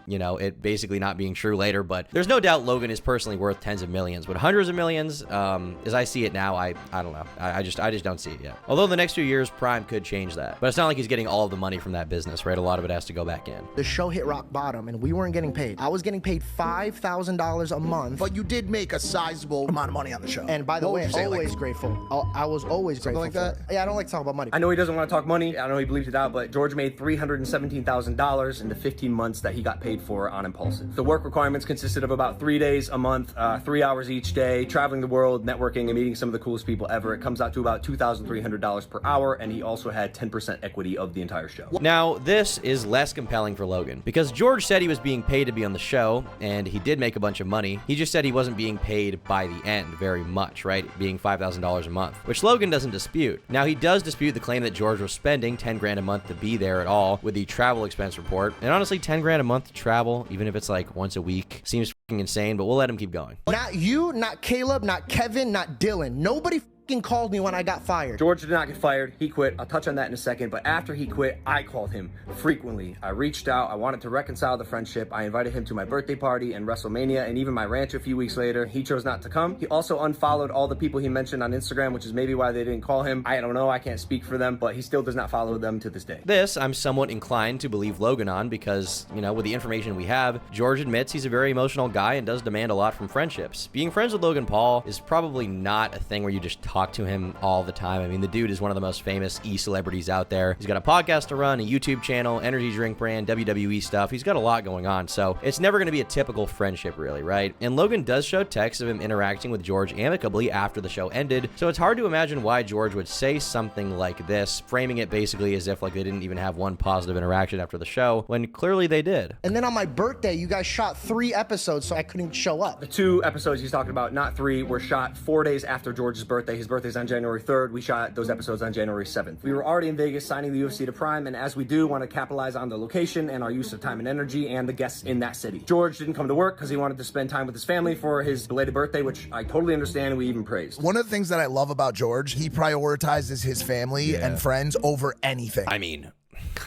it basically not being true later, but there's no doubt Logan is personally worth tens of millions, but hundreds of millions, as I see it now, I don't know. I just don't see it yet. Although in the next few years, Prime could change that, but it's not like he's getting all of the money from that business, right? A lot of it has to go back in. The show hit rock bottom, and we weren't getting paid. I was getting paid $5,000 a month. But you did make a sizable amount of money on the show. And by the way, always grateful. I was always grateful. Something like that? Yeah, I don't like to talk about money. I know he doesn't want to talk money. I know he believes it out, but George made $317,000 in the 15 months that he got paid for on Impulsive. The work requirements consisted of about 3 days a month, 3 hours each day, traveling the world, networking, and meeting some of the coolest people ever. It comes out to about $2,300 per hour, and he also had 10% equity of the entire show. Now, this is less compelling for Logan, because George said he was being paid to be on the show, and he did make a bunch of money. He just said he wasn't being paid by the end very much, right? Being $5,000 a month, which Logan doesn't dispute. Now, he does dispute the claim that George was spending 10 grand a month to be there at all with the travel expense report. And honestly, 10 grand a month to travel, even if it's like once a week, seems insane, but we'll let him keep going. Not you, not Caleb, not Kevin, not Dylan. Nobody called me when I got fired. George did not get fired. He quit. I'll touch on that in a second. But after he quit, I called him frequently. I reached out. I wanted to reconcile the friendship. I invited him to my birthday party and WrestleMania and even my ranch a few weeks later. He chose not to come. He also unfollowed all the people he mentioned on Instagram, which is maybe why they didn't call him. I don't know. I can't speak for them, but he still does not follow them to this day. This, I'm somewhat inclined to believe Logan on because, you know, with the information we have, George admits he's a very emotional guy and does demand a lot from friendships. Being friends with Logan Paul is probably not a thing where you just talk to him all the time. I mean, the dude is one of the most famous e-celebrities out there. He's got a podcast to run, a YouTube channel, energy drink brand, WWE stuff. He's got a lot going on, so it's never going to be a typical friendship, really, right? And Logan does show texts of him interacting with George amicably after the show ended, so it's hard to imagine why George would say something like this, framing it basically as if like they didn't even have one positive interaction after the show, when clearly they did. And then on my birthday, you guys shot 3 episodes, so I couldn't show up. The 2 episodes he's talking about, not 3, were shot 4 days after George's birthday. His birthday's on January 3rd. We shot those episodes on January 7th. We were already in Vegas signing the UFC to Prime, and as we do, want to capitalize on the location and our use of time and energy and the guests in that city. George didn't come to work because he wanted to spend time with his family for his belated birthday, which I totally understand and we even praised. One of the things that I love about George, he prioritizes his family and friends over anything. I mean,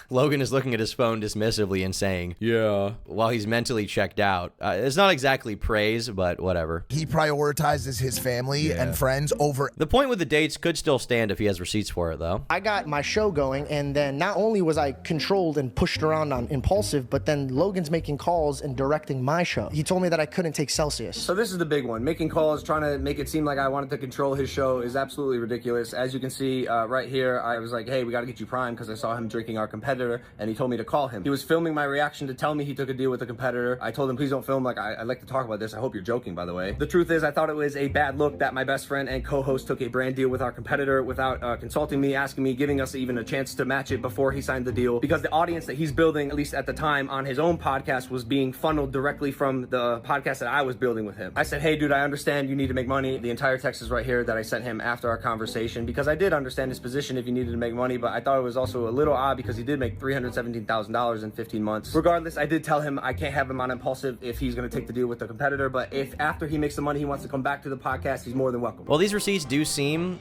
Logan is looking at his phone dismissively and saying, yeah, while he's mentally checked out. It's not exactly praise, but whatever. He prioritizes his family and friends over... The point with the dates could still stand if he has receipts for it, though. I got my show going, and then not only was I controlled and pushed around on Impulsive, but then Logan's making calls and directing my show. He told me that I couldn't take Celsius. So this is the big one. Making calls, trying to make it seem like I wanted to control his show is absolutely ridiculous. As you can see right here, I was like, hey, we got to get you Prime because I saw him drinking our competitor, and he told me to call him. He was filming my reaction to tell me he took a deal with a competitor. I told him, please don't film. Like, I'd like to talk about this. I hope you're joking, by the way. The truth is, I thought it was a bad look that my best friend and co-host took a brand deal with our competitor without consulting me, asking me, giving us even a chance to match it before he signed the deal, because the audience that he's building, at least at the time, on his own podcast was being funneled directly from the podcast that I was building with him. I said, hey, dude, I understand you need to make money. The entire text is right here that I sent him after our conversation, because I did understand his position if he needed to make money, but I thought it was also a little odd because he did make $317,000 in 15 months. Regardless, I did tell him I can't have him on Impulsive if he's going to take the deal with the competitor, but if after he makes the money he wants to come back to the podcast, he's more than welcome. While these receipts do seem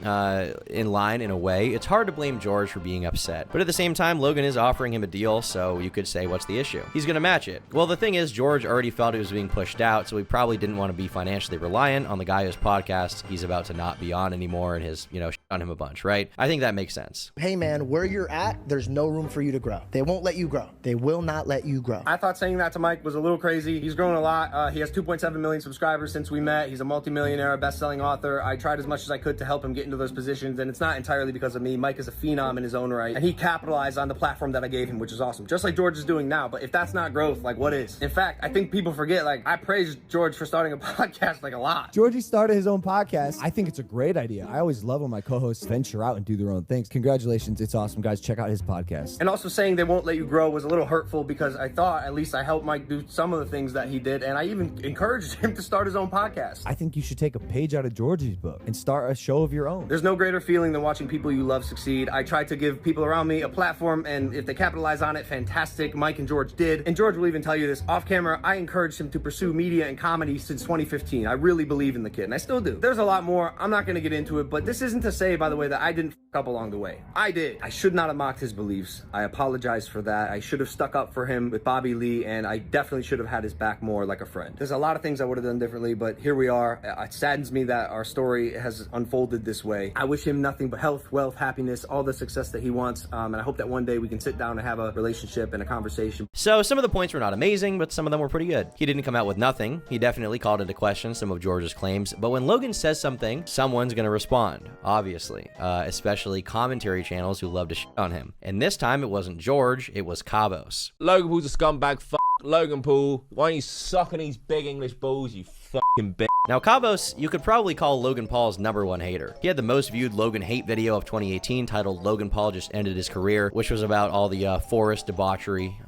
in line in a way, it's hard to blame George for being upset. But at the same time, Logan is offering him a deal, so you could say, what's the issue? He's going to match it. Well, the thing is, George already felt he was being pushed out, so he probably didn't want to be financially reliant on the guy whose podcast he's about to not be on anymore and his, shit on him a bunch, right? I think that makes sense. Hey man, where you're at, there's no room for you to grow. They won't let you grow. They will not let you grow. I thought saying that to Mike was a little crazy. He's grown a lot. He has 2.7 million subscribers since we met. He's a multimillionaire, a best-selling author. I tried as much as I could to help him get into those positions, and it's not entirely because of me. Mike is a phenom in his own right, and he capitalized on the platform that I gave him, which is awesome. Just like George is doing now, but if that's not growth, like what is? In fact, I think people forget, like, I praised George for starting a podcast like a lot. Georgie started his own podcast. I think it's a great idea. I always love when my co-hosts venture out and do their own things. Congratulations. It's awesome, guys. Check out his podcast. And also saying they won't let you grow was a little hurtful because I thought at least I helped Mike do some of the things that he did, and I even encouraged him to start his own podcast. I think you should take a page out of Georgie's book and start a show of your own. There's no greater feeling than watching people you love succeed. I tried to give people around me a platform, and if they capitalize on it, fantastic. Mike and George did. And George will even tell you this off camera. I encouraged him to pursue media and comedy since 2015. I really believe in the kid, and I still do. There's a lot more. I'm not going to get into it, but this isn't to say, by the way, that I didn't fuck up along the way. I did. I should not have mocked his beliefs. I apologize for that. I should have stuck up for him with Bobby Lee, and I definitely should have had his back more like a friend. There's a lot of things I would have done differently, but here we are. It saddens me that our story has unfolded this way. I wish him nothing but health, wealth, happiness, all the success that he wants, and I hope that one day we can sit down and have a relationship and a conversation. So some of the points were not amazing, but some of them were pretty good. He didn't come out with nothing. He definitely called into question some of George's claims, but when Logan says something, someone's going to respond, obviously, especially commentary channels who love to shit on him. And this time it wasn't George, it was Cavos. Logan Paul's a scumbag. Logan Paul. Why don't you suck on these big English balls, you fucking bitch? Now, Cavos, you could probably call Logan Paul's #1 hater. He had the most viewed Logan hate video of 2018 titled "Logan Paul Just Ended His Career," which was about all the forest debauchery.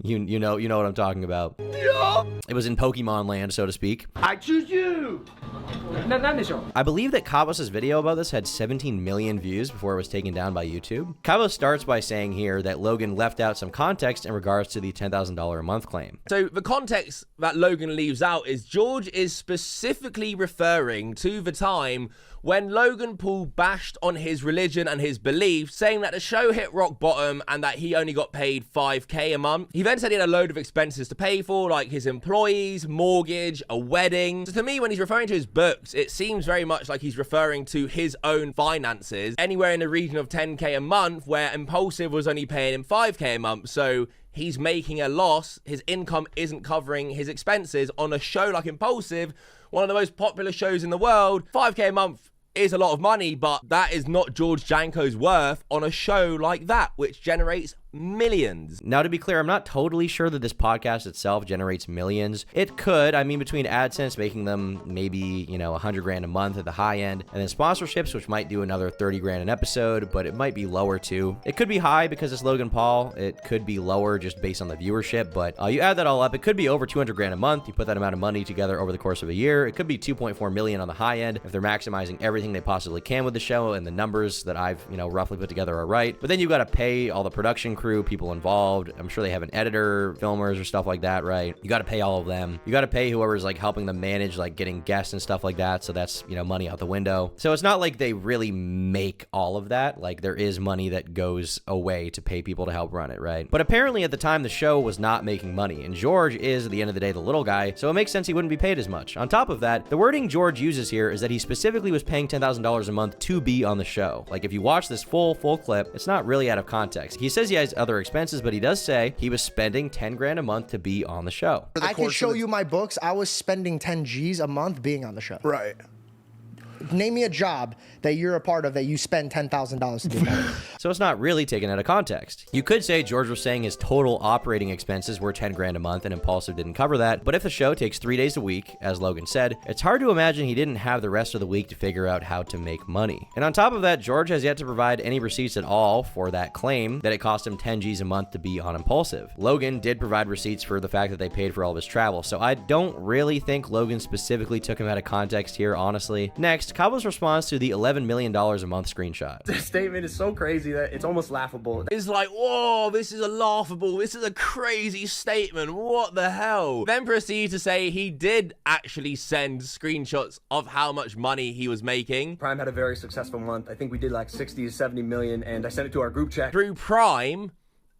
You know what I'm talking about. Yeah. It was in Pokemon land, so to speak. I choose you. I believe that Cavos' video about this had 17 million views before it was taken down by YouTube. Cavos starts by saying here that Logan left out some context in regards to the $10,000 a month claim. So the context that Logan leaves out is George is specifically referring to the time when Logan Paul bashed on his religion and his beliefs, saying that the show hit rock bottom and that he only got paid $5K a month. He then said he had a load of expenses to pay for, like his employees, mortgage, a wedding. So to me, when he's referring to his books, it seems very much like he's referring to his own finances, anywhere in the region of 10K a month, where Impulsive was only paying him 5K a month. So he's making a loss. His income isn't covering his expenses on a show like Impulsive, one of the most popular shows in the world. 5K a month is a lot of money, but that is not George Janko's worth on a show like that, which generates millions. Now, to be clear, I'm not totally sure that this podcast itself generates millions. It could. I mean, between AdSense making them maybe, $100,000 a month at the high end, and then sponsorships, which might do another $30,000 an episode, but it might be lower too. It could be high because it's Logan Paul. It could be lower just based on the viewership, but you add that all up, it could be over $200,000 a month. You put that amount of money together over the course of a year. It could be 2.4 million on the high end if they're maximizing everything they possibly can with the show, and the numbers that I've, roughly put together are right. But then you've got to pay all the production crew, people involved. I'm sure they have an editor, filmers, or stuff like that, right? You got to pay all of them. You got to pay whoever's like helping them manage, like getting guests and stuff like that. So that's, money out the window. So it's not like they really make all of that. Like there is money that goes away to pay people to help run it, right? But apparently at the time, the show was not making money. And George is, at the end of the day, the little guy. So it makes sense he wouldn't be paid as much. On top of that, the wording George uses here is that he specifically was paying $10,000 a month to be on the show. Like if you watch this full clip, it's not really out of context. He says he has other expenses, but he does say he was spending $10,000 a month to be on the show. I can show you my books. I was spending 10 G's a month being on the show. Right. Name me a job that you're a part of that you spend $10,000 to do that. So it's not really taken out of context. You could say George was saying his total operating expenses were $10,000 a month and Impulsive didn't cover that. But if the show takes 3 days a week, as Logan said, it's hard to imagine he didn't have the rest of the week to figure out how to make money. And on top of that, George has yet to provide any receipts at all for that claim that it cost him 10 G's a month to be on Impulsive. Logan did provide receipts for the fact that they paid for all of his travel. So I don't really think Logan specifically took him out of context here, honestly. Next, Cavos responds to the $11 million a month screenshot. This statement is so crazy that it's almost laughable. It's like, whoa, this is a laughable, this is a crazy statement, what the hell? Then proceed to say he did actually send screenshots of how much money he was making. Prime had a very successful month. I think we did like 60 to 70 million, and I sent it to our group chat. Through Prime,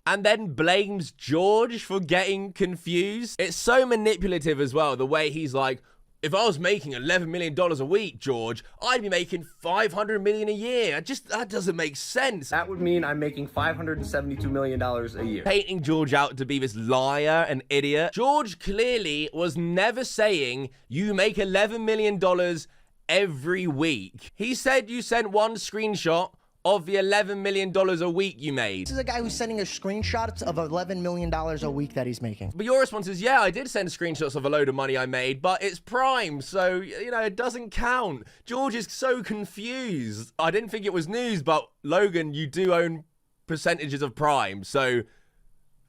and then blames George for getting confused. It's so manipulative as well, the way he's like, if I was making $11 million a week, George, I'd be making $500 million a year. That doesn't make sense. That would mean I'm making $572 million a year. Painting George out to be this liar and idiot. George clearly was never saying you make $11 million every week. He said you sent one screenshot of the $11 million a week you made. This is a guy who's sending us screenshots of $11 million a week that he's making. But your response is, yeah, I did send screenshots of a load of money I made, but it's Prime, so, it doesn't count. George is so confused. I didn't think it was news, but Logan, you do own percentages of Prime, so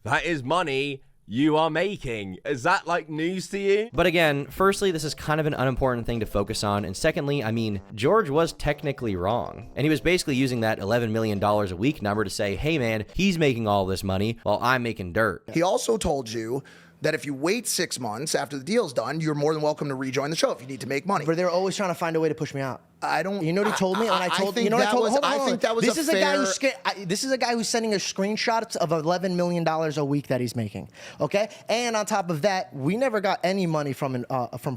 that is money you are making. Is that like news to you? But again, firstly, this is kind of an unimportant thing to focus on. And secondly, I mean, George was technically wrong. And he was basically using that $11 million a week number to say, hey man, he's making all this money while I'm making dirt. He also told you that if you wait 6 months after the deal's done, you're more than welcome to rejoin the show if you need to make money. But they're always trying to find a way to push me out. I don't. You know what he told me? When I told you know what I told him? I think that was this a is fair. A guy who's this is a guy who's sending us screenshots of $11 million a week that he's making. Okay, and on top of that, we never got any money from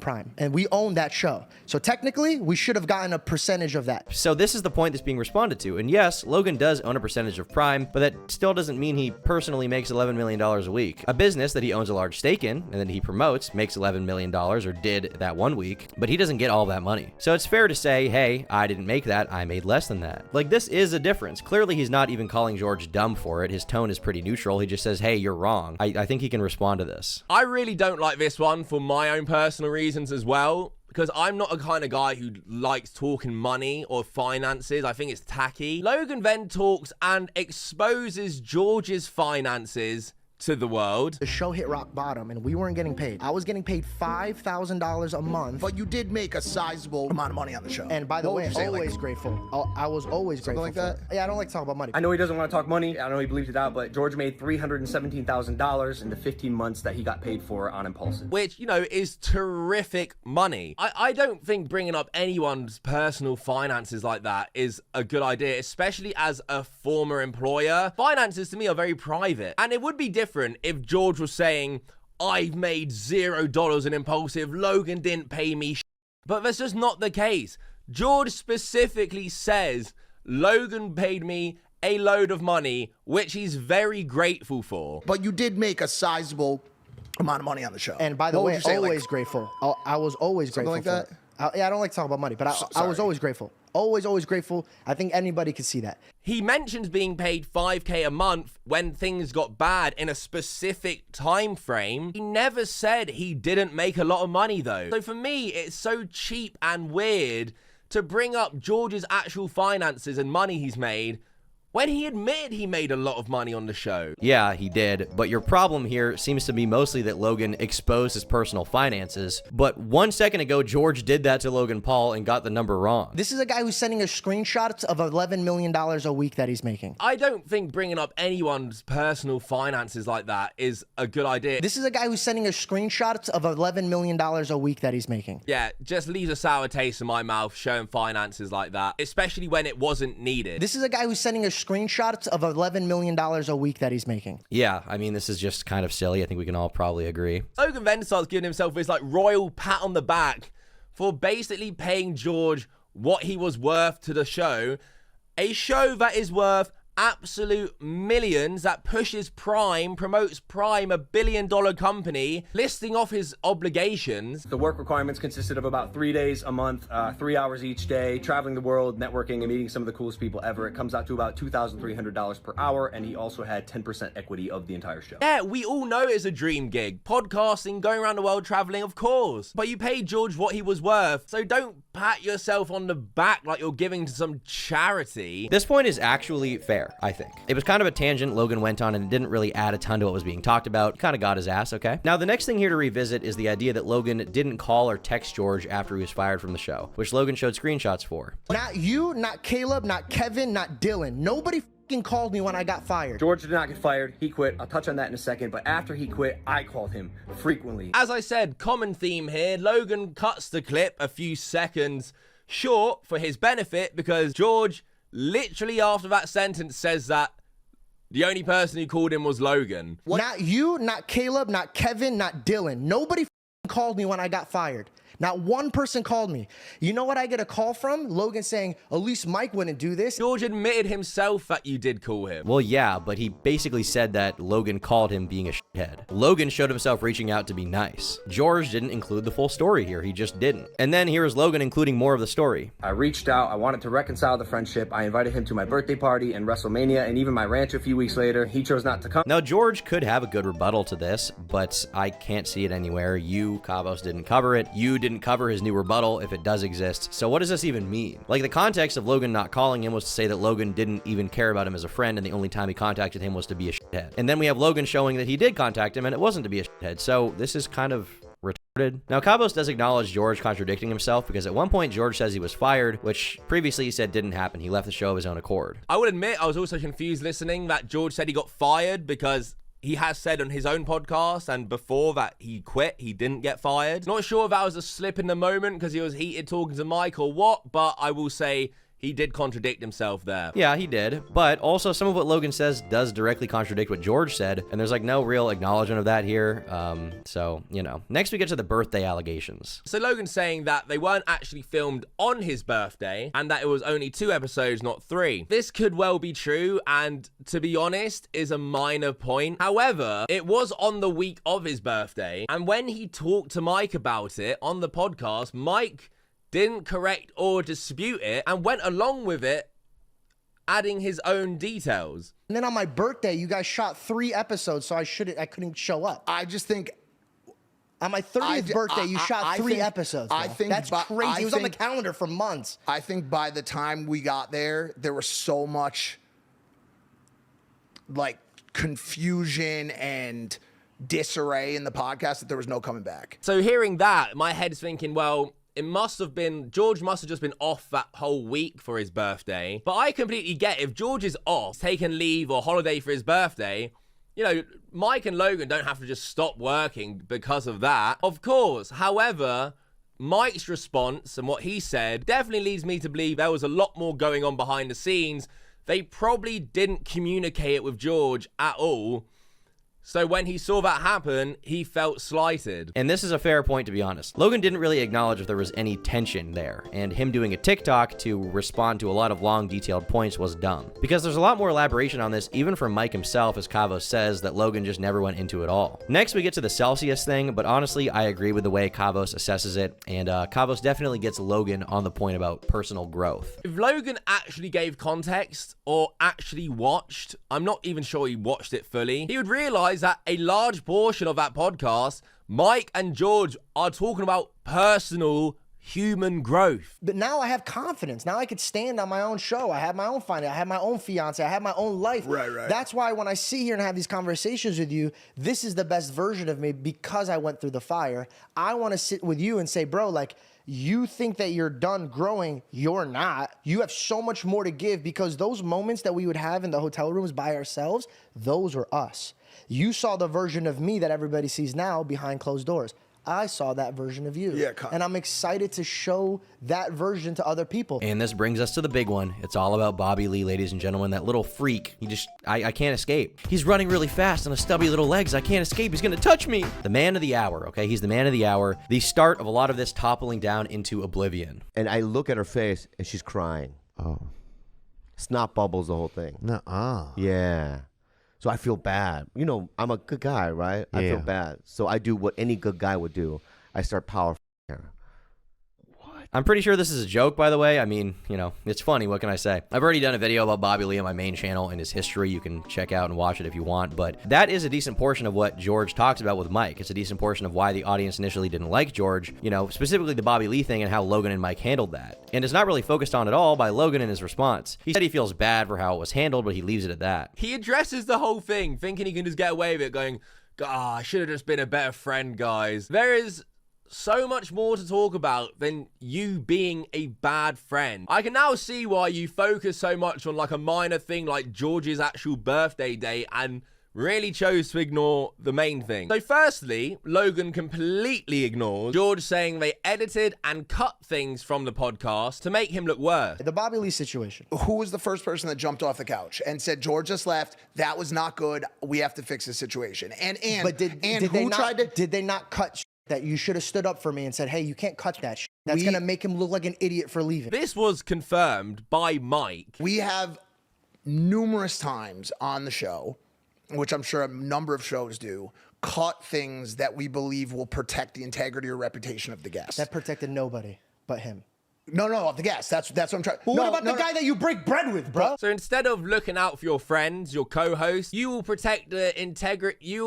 Prime, and we own that show. So technically, we should have gotten a percentage of that. So this is the point that's being responded to. And yes, Logan does own a percentage of Prime, but that still doesn't mean he personally makes $11 million a week. A business that he owns a large stake in and that he promotes makes $11 million, or did that 1 week, but he doesn't get all that money. So it's fair to say, hey, I didn't make that, I made less than that. Like, this is a difference. Clearly, he's not even calling George dumb for it. His tone is pretty neutral. He just says, hey, you're wrong. I think he can respond to this. I really don't like this one for my own personal reasons as well. because I'm not a kind of guy who likes talking money or finances. I think it's tacky. Logan then talks and exposes George's finances to the world. The show hit rock bottom and we weren't getting paid. I was getting paid $5,000 a month. But you did make a sizable amount of money on the show. And by the What way, would you say, always like, grateful. I was always grateful. like for that? it. Yeah, I don't like to talk about money. I know he doesn't want to talk money. I know he believes it out, but George made $317,000 in the 15 months that he got paid for on Impulsive. Which, you know, is terrific money. I don't think bringing up anyone's personal finances like that is a good idea, especially as a former employer. Finances to me are very private. And it would be different if George was saying, I've made $0 in Impulsive, Logan didn't pay me shit. But that's just not the case. George specifically says, Logan paid me a load of money, which he's very grateful for. But you did make a sizable amount of money on the show. And by the What would way, you say, like, always grateful. I was always something grateful. like for it. Yeah, I don't like to talk about money, but I was always grateful. Always grateful. I think anybody could see that. He mentions being paid $5K a month when things got bad in a specific time frame. He never said he didn't make a lot of money though. So for me, it's so cheap and weird to bring up George's actual finances and money he's made when he admitted he made a lot of money on the show. Yeah, he did, but your problem here seems to be mostly that Logan exposed his personal finances, but 1 second ago, George did that to Logan Paul and got the number wrong. This is a guy who's sending us screenshots of $11 million a week that he's making. I don't think bringing up anyone's personal finances like that is a good idea. This is a guy who's sending us screenshots of $11 million a week that he's making. Yeah, just leaves a sour taste in my mouth showing finances like that, especially when it wasn't needed. This is a guy who's sending us screenshots of $11 million a week that he's making. Yeah, I mean, this is just kind of silly. I think we can all probably agree. Logan then starts giving himself this like royal pat on the back for basically paying George what he was worth to the show. A show that is worth absolute millions, that pushes Prime, promotes Prime, $1 billion company, listing off his obligations. The work requirements consisted of about 3 days a month, 3 hours each day, traveling the world, networking, and meeting some of the coolest people ever. It comes out to about $2,300 per hour, and he also had 10% equity of the entire show. Yeah, we all know it's a dream gig. Podcasting, going around the world, traveling, of course. But you paid George what he was worth, so don't pat yourself on the back like you're giving to some charity. This point is actually fair, I think. It was kind of a tangent Logan went on and it didn't really add a ton to what was being talked about. Kind of got his ass, okay? Now, the next thing here to revisit is the idea that Logan didn't call or text George after he was fired from the show, which Logan showed screenshots for. Not you, not Caleb, not Kevin, not Dylan. Nobody fucking called me when I got fired. George did not get fired. He quit. I'll touch on that in a second, but after he quit, I called him frequently. As I said, common theme here. Logan cuts the clip a few seconds short for his benefit because George literally after that sentence says that the only person who called him was Logan. Not you, not Caleb, not Kevin, not Dylan. Nobody called me when I got fired. Not one person called me. You know what I get a call from? Logan saying, at least Mike wouldn't do this. George admitted himself that you did call him. Well, yeah, but he basically said that Logan called him being a shithead. Logan showed himself reaching out to be nice. George didn't include the full story here. He just didn't. And then here's Logan including more of the story. I reached out. I wanted to reconcile the friendship. I invited him to my birthday party and WrestleMania and even my ranch a few weeks later. He chose not to come. Now, George could have a good rebuttal to this, but I can't see it anywhere. You, Cavos, didn't cover it. You didn't cover his new rebuttal if it does exist. So what does this even mean? Like, the context of Logan not calling him was to say that Logan didn't even care about him as a friend and the only time he contacted him was to be a shithead. And then we have Logan showing that he did contact him and it wasn't to be a shithead. So this is kind of retarded. Now, Cavos does acknowledge George contradicting himself because at one point George says he was fired, which previously he said didn't happen. He left the show of his own accord. I will admit I was also confused listening that George said he got fired because he has said on his own podcast and before that he quit, he didn't get fired. Not sure if that was a slip in the moment because he was heated talking to Mike or what, but I will say he did contradict himself there. Yeah, he did. But also some of what Logan says does directly contradict what George said. And there's like no real acknowledgement of that here. So, you know. Next we get to the birthday allegations. So Logan's saying that they weren't actually filmed on his birthday and that it was only 2 episodes, not 3. This could well be true and to be honest is a minor point. However, it was on the week of his birthday. And when he talked to Mike about it on the podcast, Mike didn't correct or dispute it and went along with it, adding his own details. And then on my birthday, you guys shot 3 episodes, so I couldn't show up. I just think On my 30th birthday, you shot 3 episodes. Bro. I think that's crazy. It was on the calendar for months. I think by the time we got there was so much like confusion and disarray in the podcast that there was no coming back. So hearing that, my head's thinking, well, it must have been, George must have just been off that whole week for his birthday. But I completely get if George is off, taking leave or holiday for his birthday, you know, Mike and Logan don't have to just stop working because of that. Of course. However, Mike's response and what he said definitely leads me to believe there was a lot more going on behind the scenes. They probably didn't communicate it with George at all. So when he saw that happen, he felt slighted. And this is a fair point, to be honest. Logan didn't really acknowledge if there was any tension there, and him doing a TikTok to respond to a lot of long, detailed points was dumb. Because there's a lot more elaboration on this, even from Mike himself, as Cavos says, that Logan just never went into it all. Next, we get to the Celsius thing, but honestly, I agree with the way Cavos assesses it, and Cavos definitely gets Logan on the point about personal growth. If Logan actually gave context, or actually watched, I'm not even sure he watched it fully, he would realize that a large portion of that podcast, Mike and George are talking about personal human growth. But now I have confidence. Now I could stand on my own show. I have my own finance. I have my own fiance. I have my own life. Right. That's why when I sit here and have these conversations with you, this is the best version of me because I went through the fire. I want to sit with you and say, bro, like, you think that you're done growing, you're not. You have so much more to give because those moments that we would have in the hotel rooms by ourselves, those were us. You saw the version of me that everybody sees now behind closed doors. I saw that version of you. Yeah, and I'm excited to show that version to other people. And this brings us to the big one. It's all about Bobby Lee, ladies and gentlemen. That little freak. I can't escape. He's running really fast on his stubby little legs. I can't escape. He's gonna touch me. The man of the hour, okay? He's the man of the hour. The start of a lot of this toppling down into oblivion. And I look at her face and she's crying. Oh. Snot bubbles, the whole thing. Nuh-uh. Yeah. So I feel bad. You know, I'm a good guy, right? I feel bad. So I do what any good guy would do. I start power her. I'm pretty sure this is a joke, by the way. I mean, you know, it's funny. What can I say? I've already done a video about Bobby Lee on my main channel and his history. You can check out and watch it if you want. But that is a decent portion of what George talks about with Mike. It's a decent portion of why the audience initially didn't like George, you know, specifically the Bobby Lee thing and how Logan and Mike handled that. And it's not really focused on at all by Logan in his response. He said he feels bad for how it was handled, but he leaves it at that. He addresses the whole thing, thinking he can just get away with it, going, I should have just been a better friend, guys. There is so much more to talk about than you being a bad friend. I can now see why you focus so much on like a minor thing like George's actual birthday date and really chose to ignore the main thing. So firstly, Logan completely ignores George saying they edited and cut things from the podcast to make him look worse. The Bobby Lee situation. Who was the first person that jumped off the couch and said, George just left, that was not good, we have to fix this situation? But did they not cut that you should have stood up for me and said, hey, you can't cut that shit. That's going to make him look like an idiot for leaving. This was confirmed by Mike. We have numerous times on the show, which I'm sure a number of shows do, cut things that we believe will protect the integrity or reputation of the guest. That protected nobody but him. No, of the guest. That's what I'm trying. Well, what about the guy that you break bread with, bro? So instead of looking out for your friends, your co-host, you will protect the integrity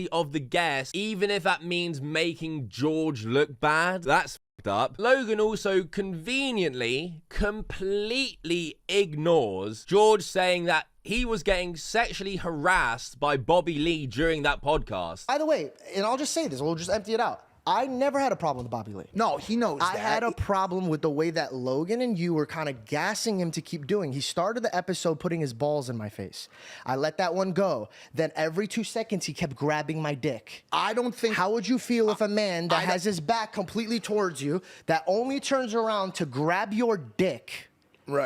of the guest, even if that means making George look bad. That's fucked up. Logan also conveniently, completely ignores George saying that he was getting sexually harassed by Bobby Lee during that podcast. By the way, and I'll just say this, we'll just empty it out. I never had a problem with Bobby Lee. No, he knows that. I had a problem with the way that Logan and you were kind of gassing him to keep doing. He started the episode putting his balls in my face. I let that one go. Then every 2 seconds, he kept grabbing my dick. I don't think... How would you feel if a man that has his back completely towards you, that only turns around to grab your dick,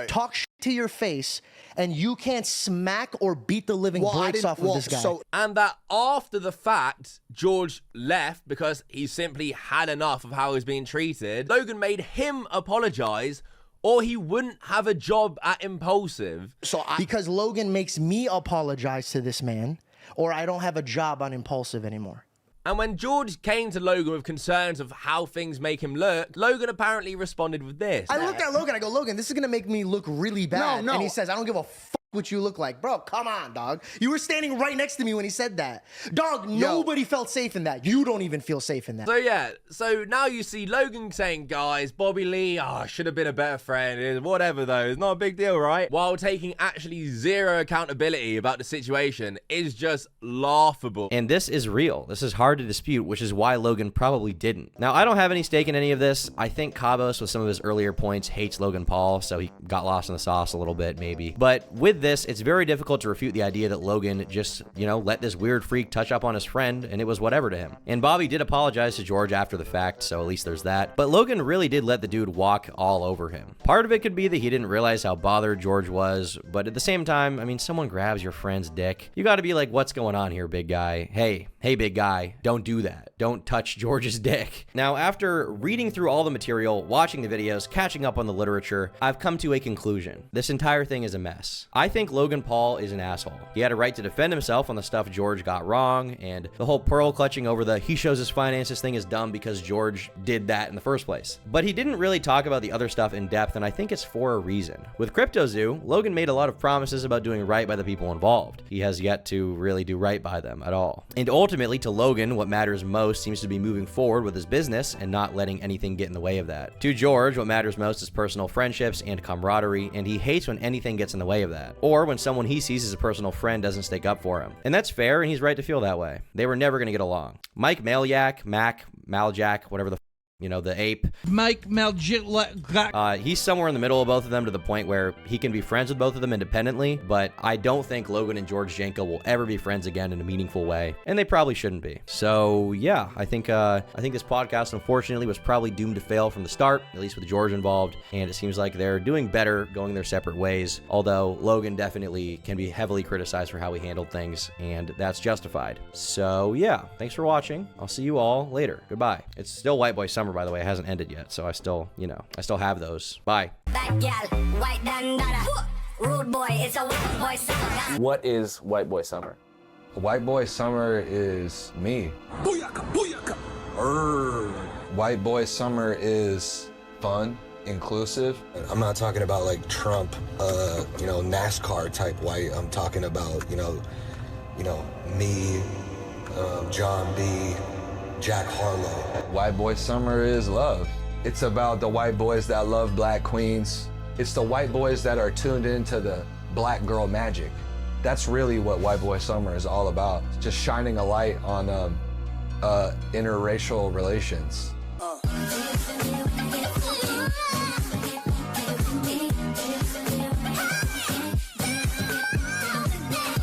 talk shit to your face, and you can't smack or beat the living brakes off of this guy? And that after the fact, George left because he simply had enough of how he was being treated. Logan made him apologize, or he wouldn't have a job at Impulsive. Because Logan makes me apologize to this man, or I don't have a job on Impulsive anymore. And when George came to Logan with concerns of how things make him look, Logan apparently responded with this. I looked at Logan, I go, Logan, this is gonna make me look really bad. No. And he says, I don't give a fuck what you look like. Bro, come on, dog. You were standing right next to me when he said that. Dog, nobody felt safe in that. You don't even feel safe in that. So yeah, so now you see Logan saying, guys, Bobby Lee, should have been a better friend. Whatever though, it's not a big deal, right? While taking actually zero accountability about the situation is just laughable. And this is real. This is hard to dispute, which is why Logan probably didn't. Now, I don't have any stake in any of this. I think Cavos, with some of his earlier points, hates Logan Paul, so he got lost in the sauce a little bit, maybe. But with this, it's very difficult to refute the idea that Logan just, let this weird freak touch up on his friend, and it was whatever to him. And Bobby did apologize to George after the fact, so at least there's that. But Logan really did let the dude walk all over him. Part of it could be that he didn't realize how bothered George was, but at the same time, I mean, someone grabs your friend's dick. You gotta be like, what's going on here, big guy? Hey, big guy, don't do that. Don't touch George's dick. Now, after reading through all the material, watching the videos, catching up on the literature, I've come to a conclusion. This entire thing is a mess. I think Logan Paul is an asshole. He had a right to defend himself on the stuff George got wrong, and the whole pearl clutching over the he shows his finances thing is dumb because George did that in the first place. But he didn't really talk about the other stuff in depth, and I think it's for a reason. With CryptoZoo, Logan made a lot of promises about doing right by the people involved. He has yet to really do right by them at all. And ultimately, to Logan, what matters most seems to be moving forward with his business and not letting anything get in the way of that. To George, what matters most is personal friendships and camaraderie, and he hates when anything gets in the way of that, or when someone he sees as a personal friend doesn't stick up for him. And that's fair, and he's right to feel that way. They were never going to get along. Mike Maljack, whatever the the ape. Mike Maljack. He's somewhere in the middle of both of them to the point where he can be friends with both of them independently, but I don't think Logan and George Janko will ever be friends again in a meaningful way, and they probably shouldn't be. So yeah, I think this podcast, unfortunately, was probably doomed to fail from the start, at least with George involved, and it seems like they're doing better going their separate ways, although Logan definitely can be heavily criticized for how he handled things, and that's justified. So yeah, thanks for watching. I'll see you all later. Goodbye. It's still White Boy Summer, by the way. It hasn't ended yet, so I still have those. Bye. What is White Boy Summer? White Boy Summer is me. Booyaka, booyaka. White Boy Summer is fun, inclusive. I'm not talking about like Trump, NASCAR type white. I'm talking about, me, John B., Jack Harlow. White Boy Summer is love. It's about the white boys that love black queens. It's the white boys that are tuned into the black girl magic. That's really what White Boy Summer is all about. Just shining a light on interracial relations.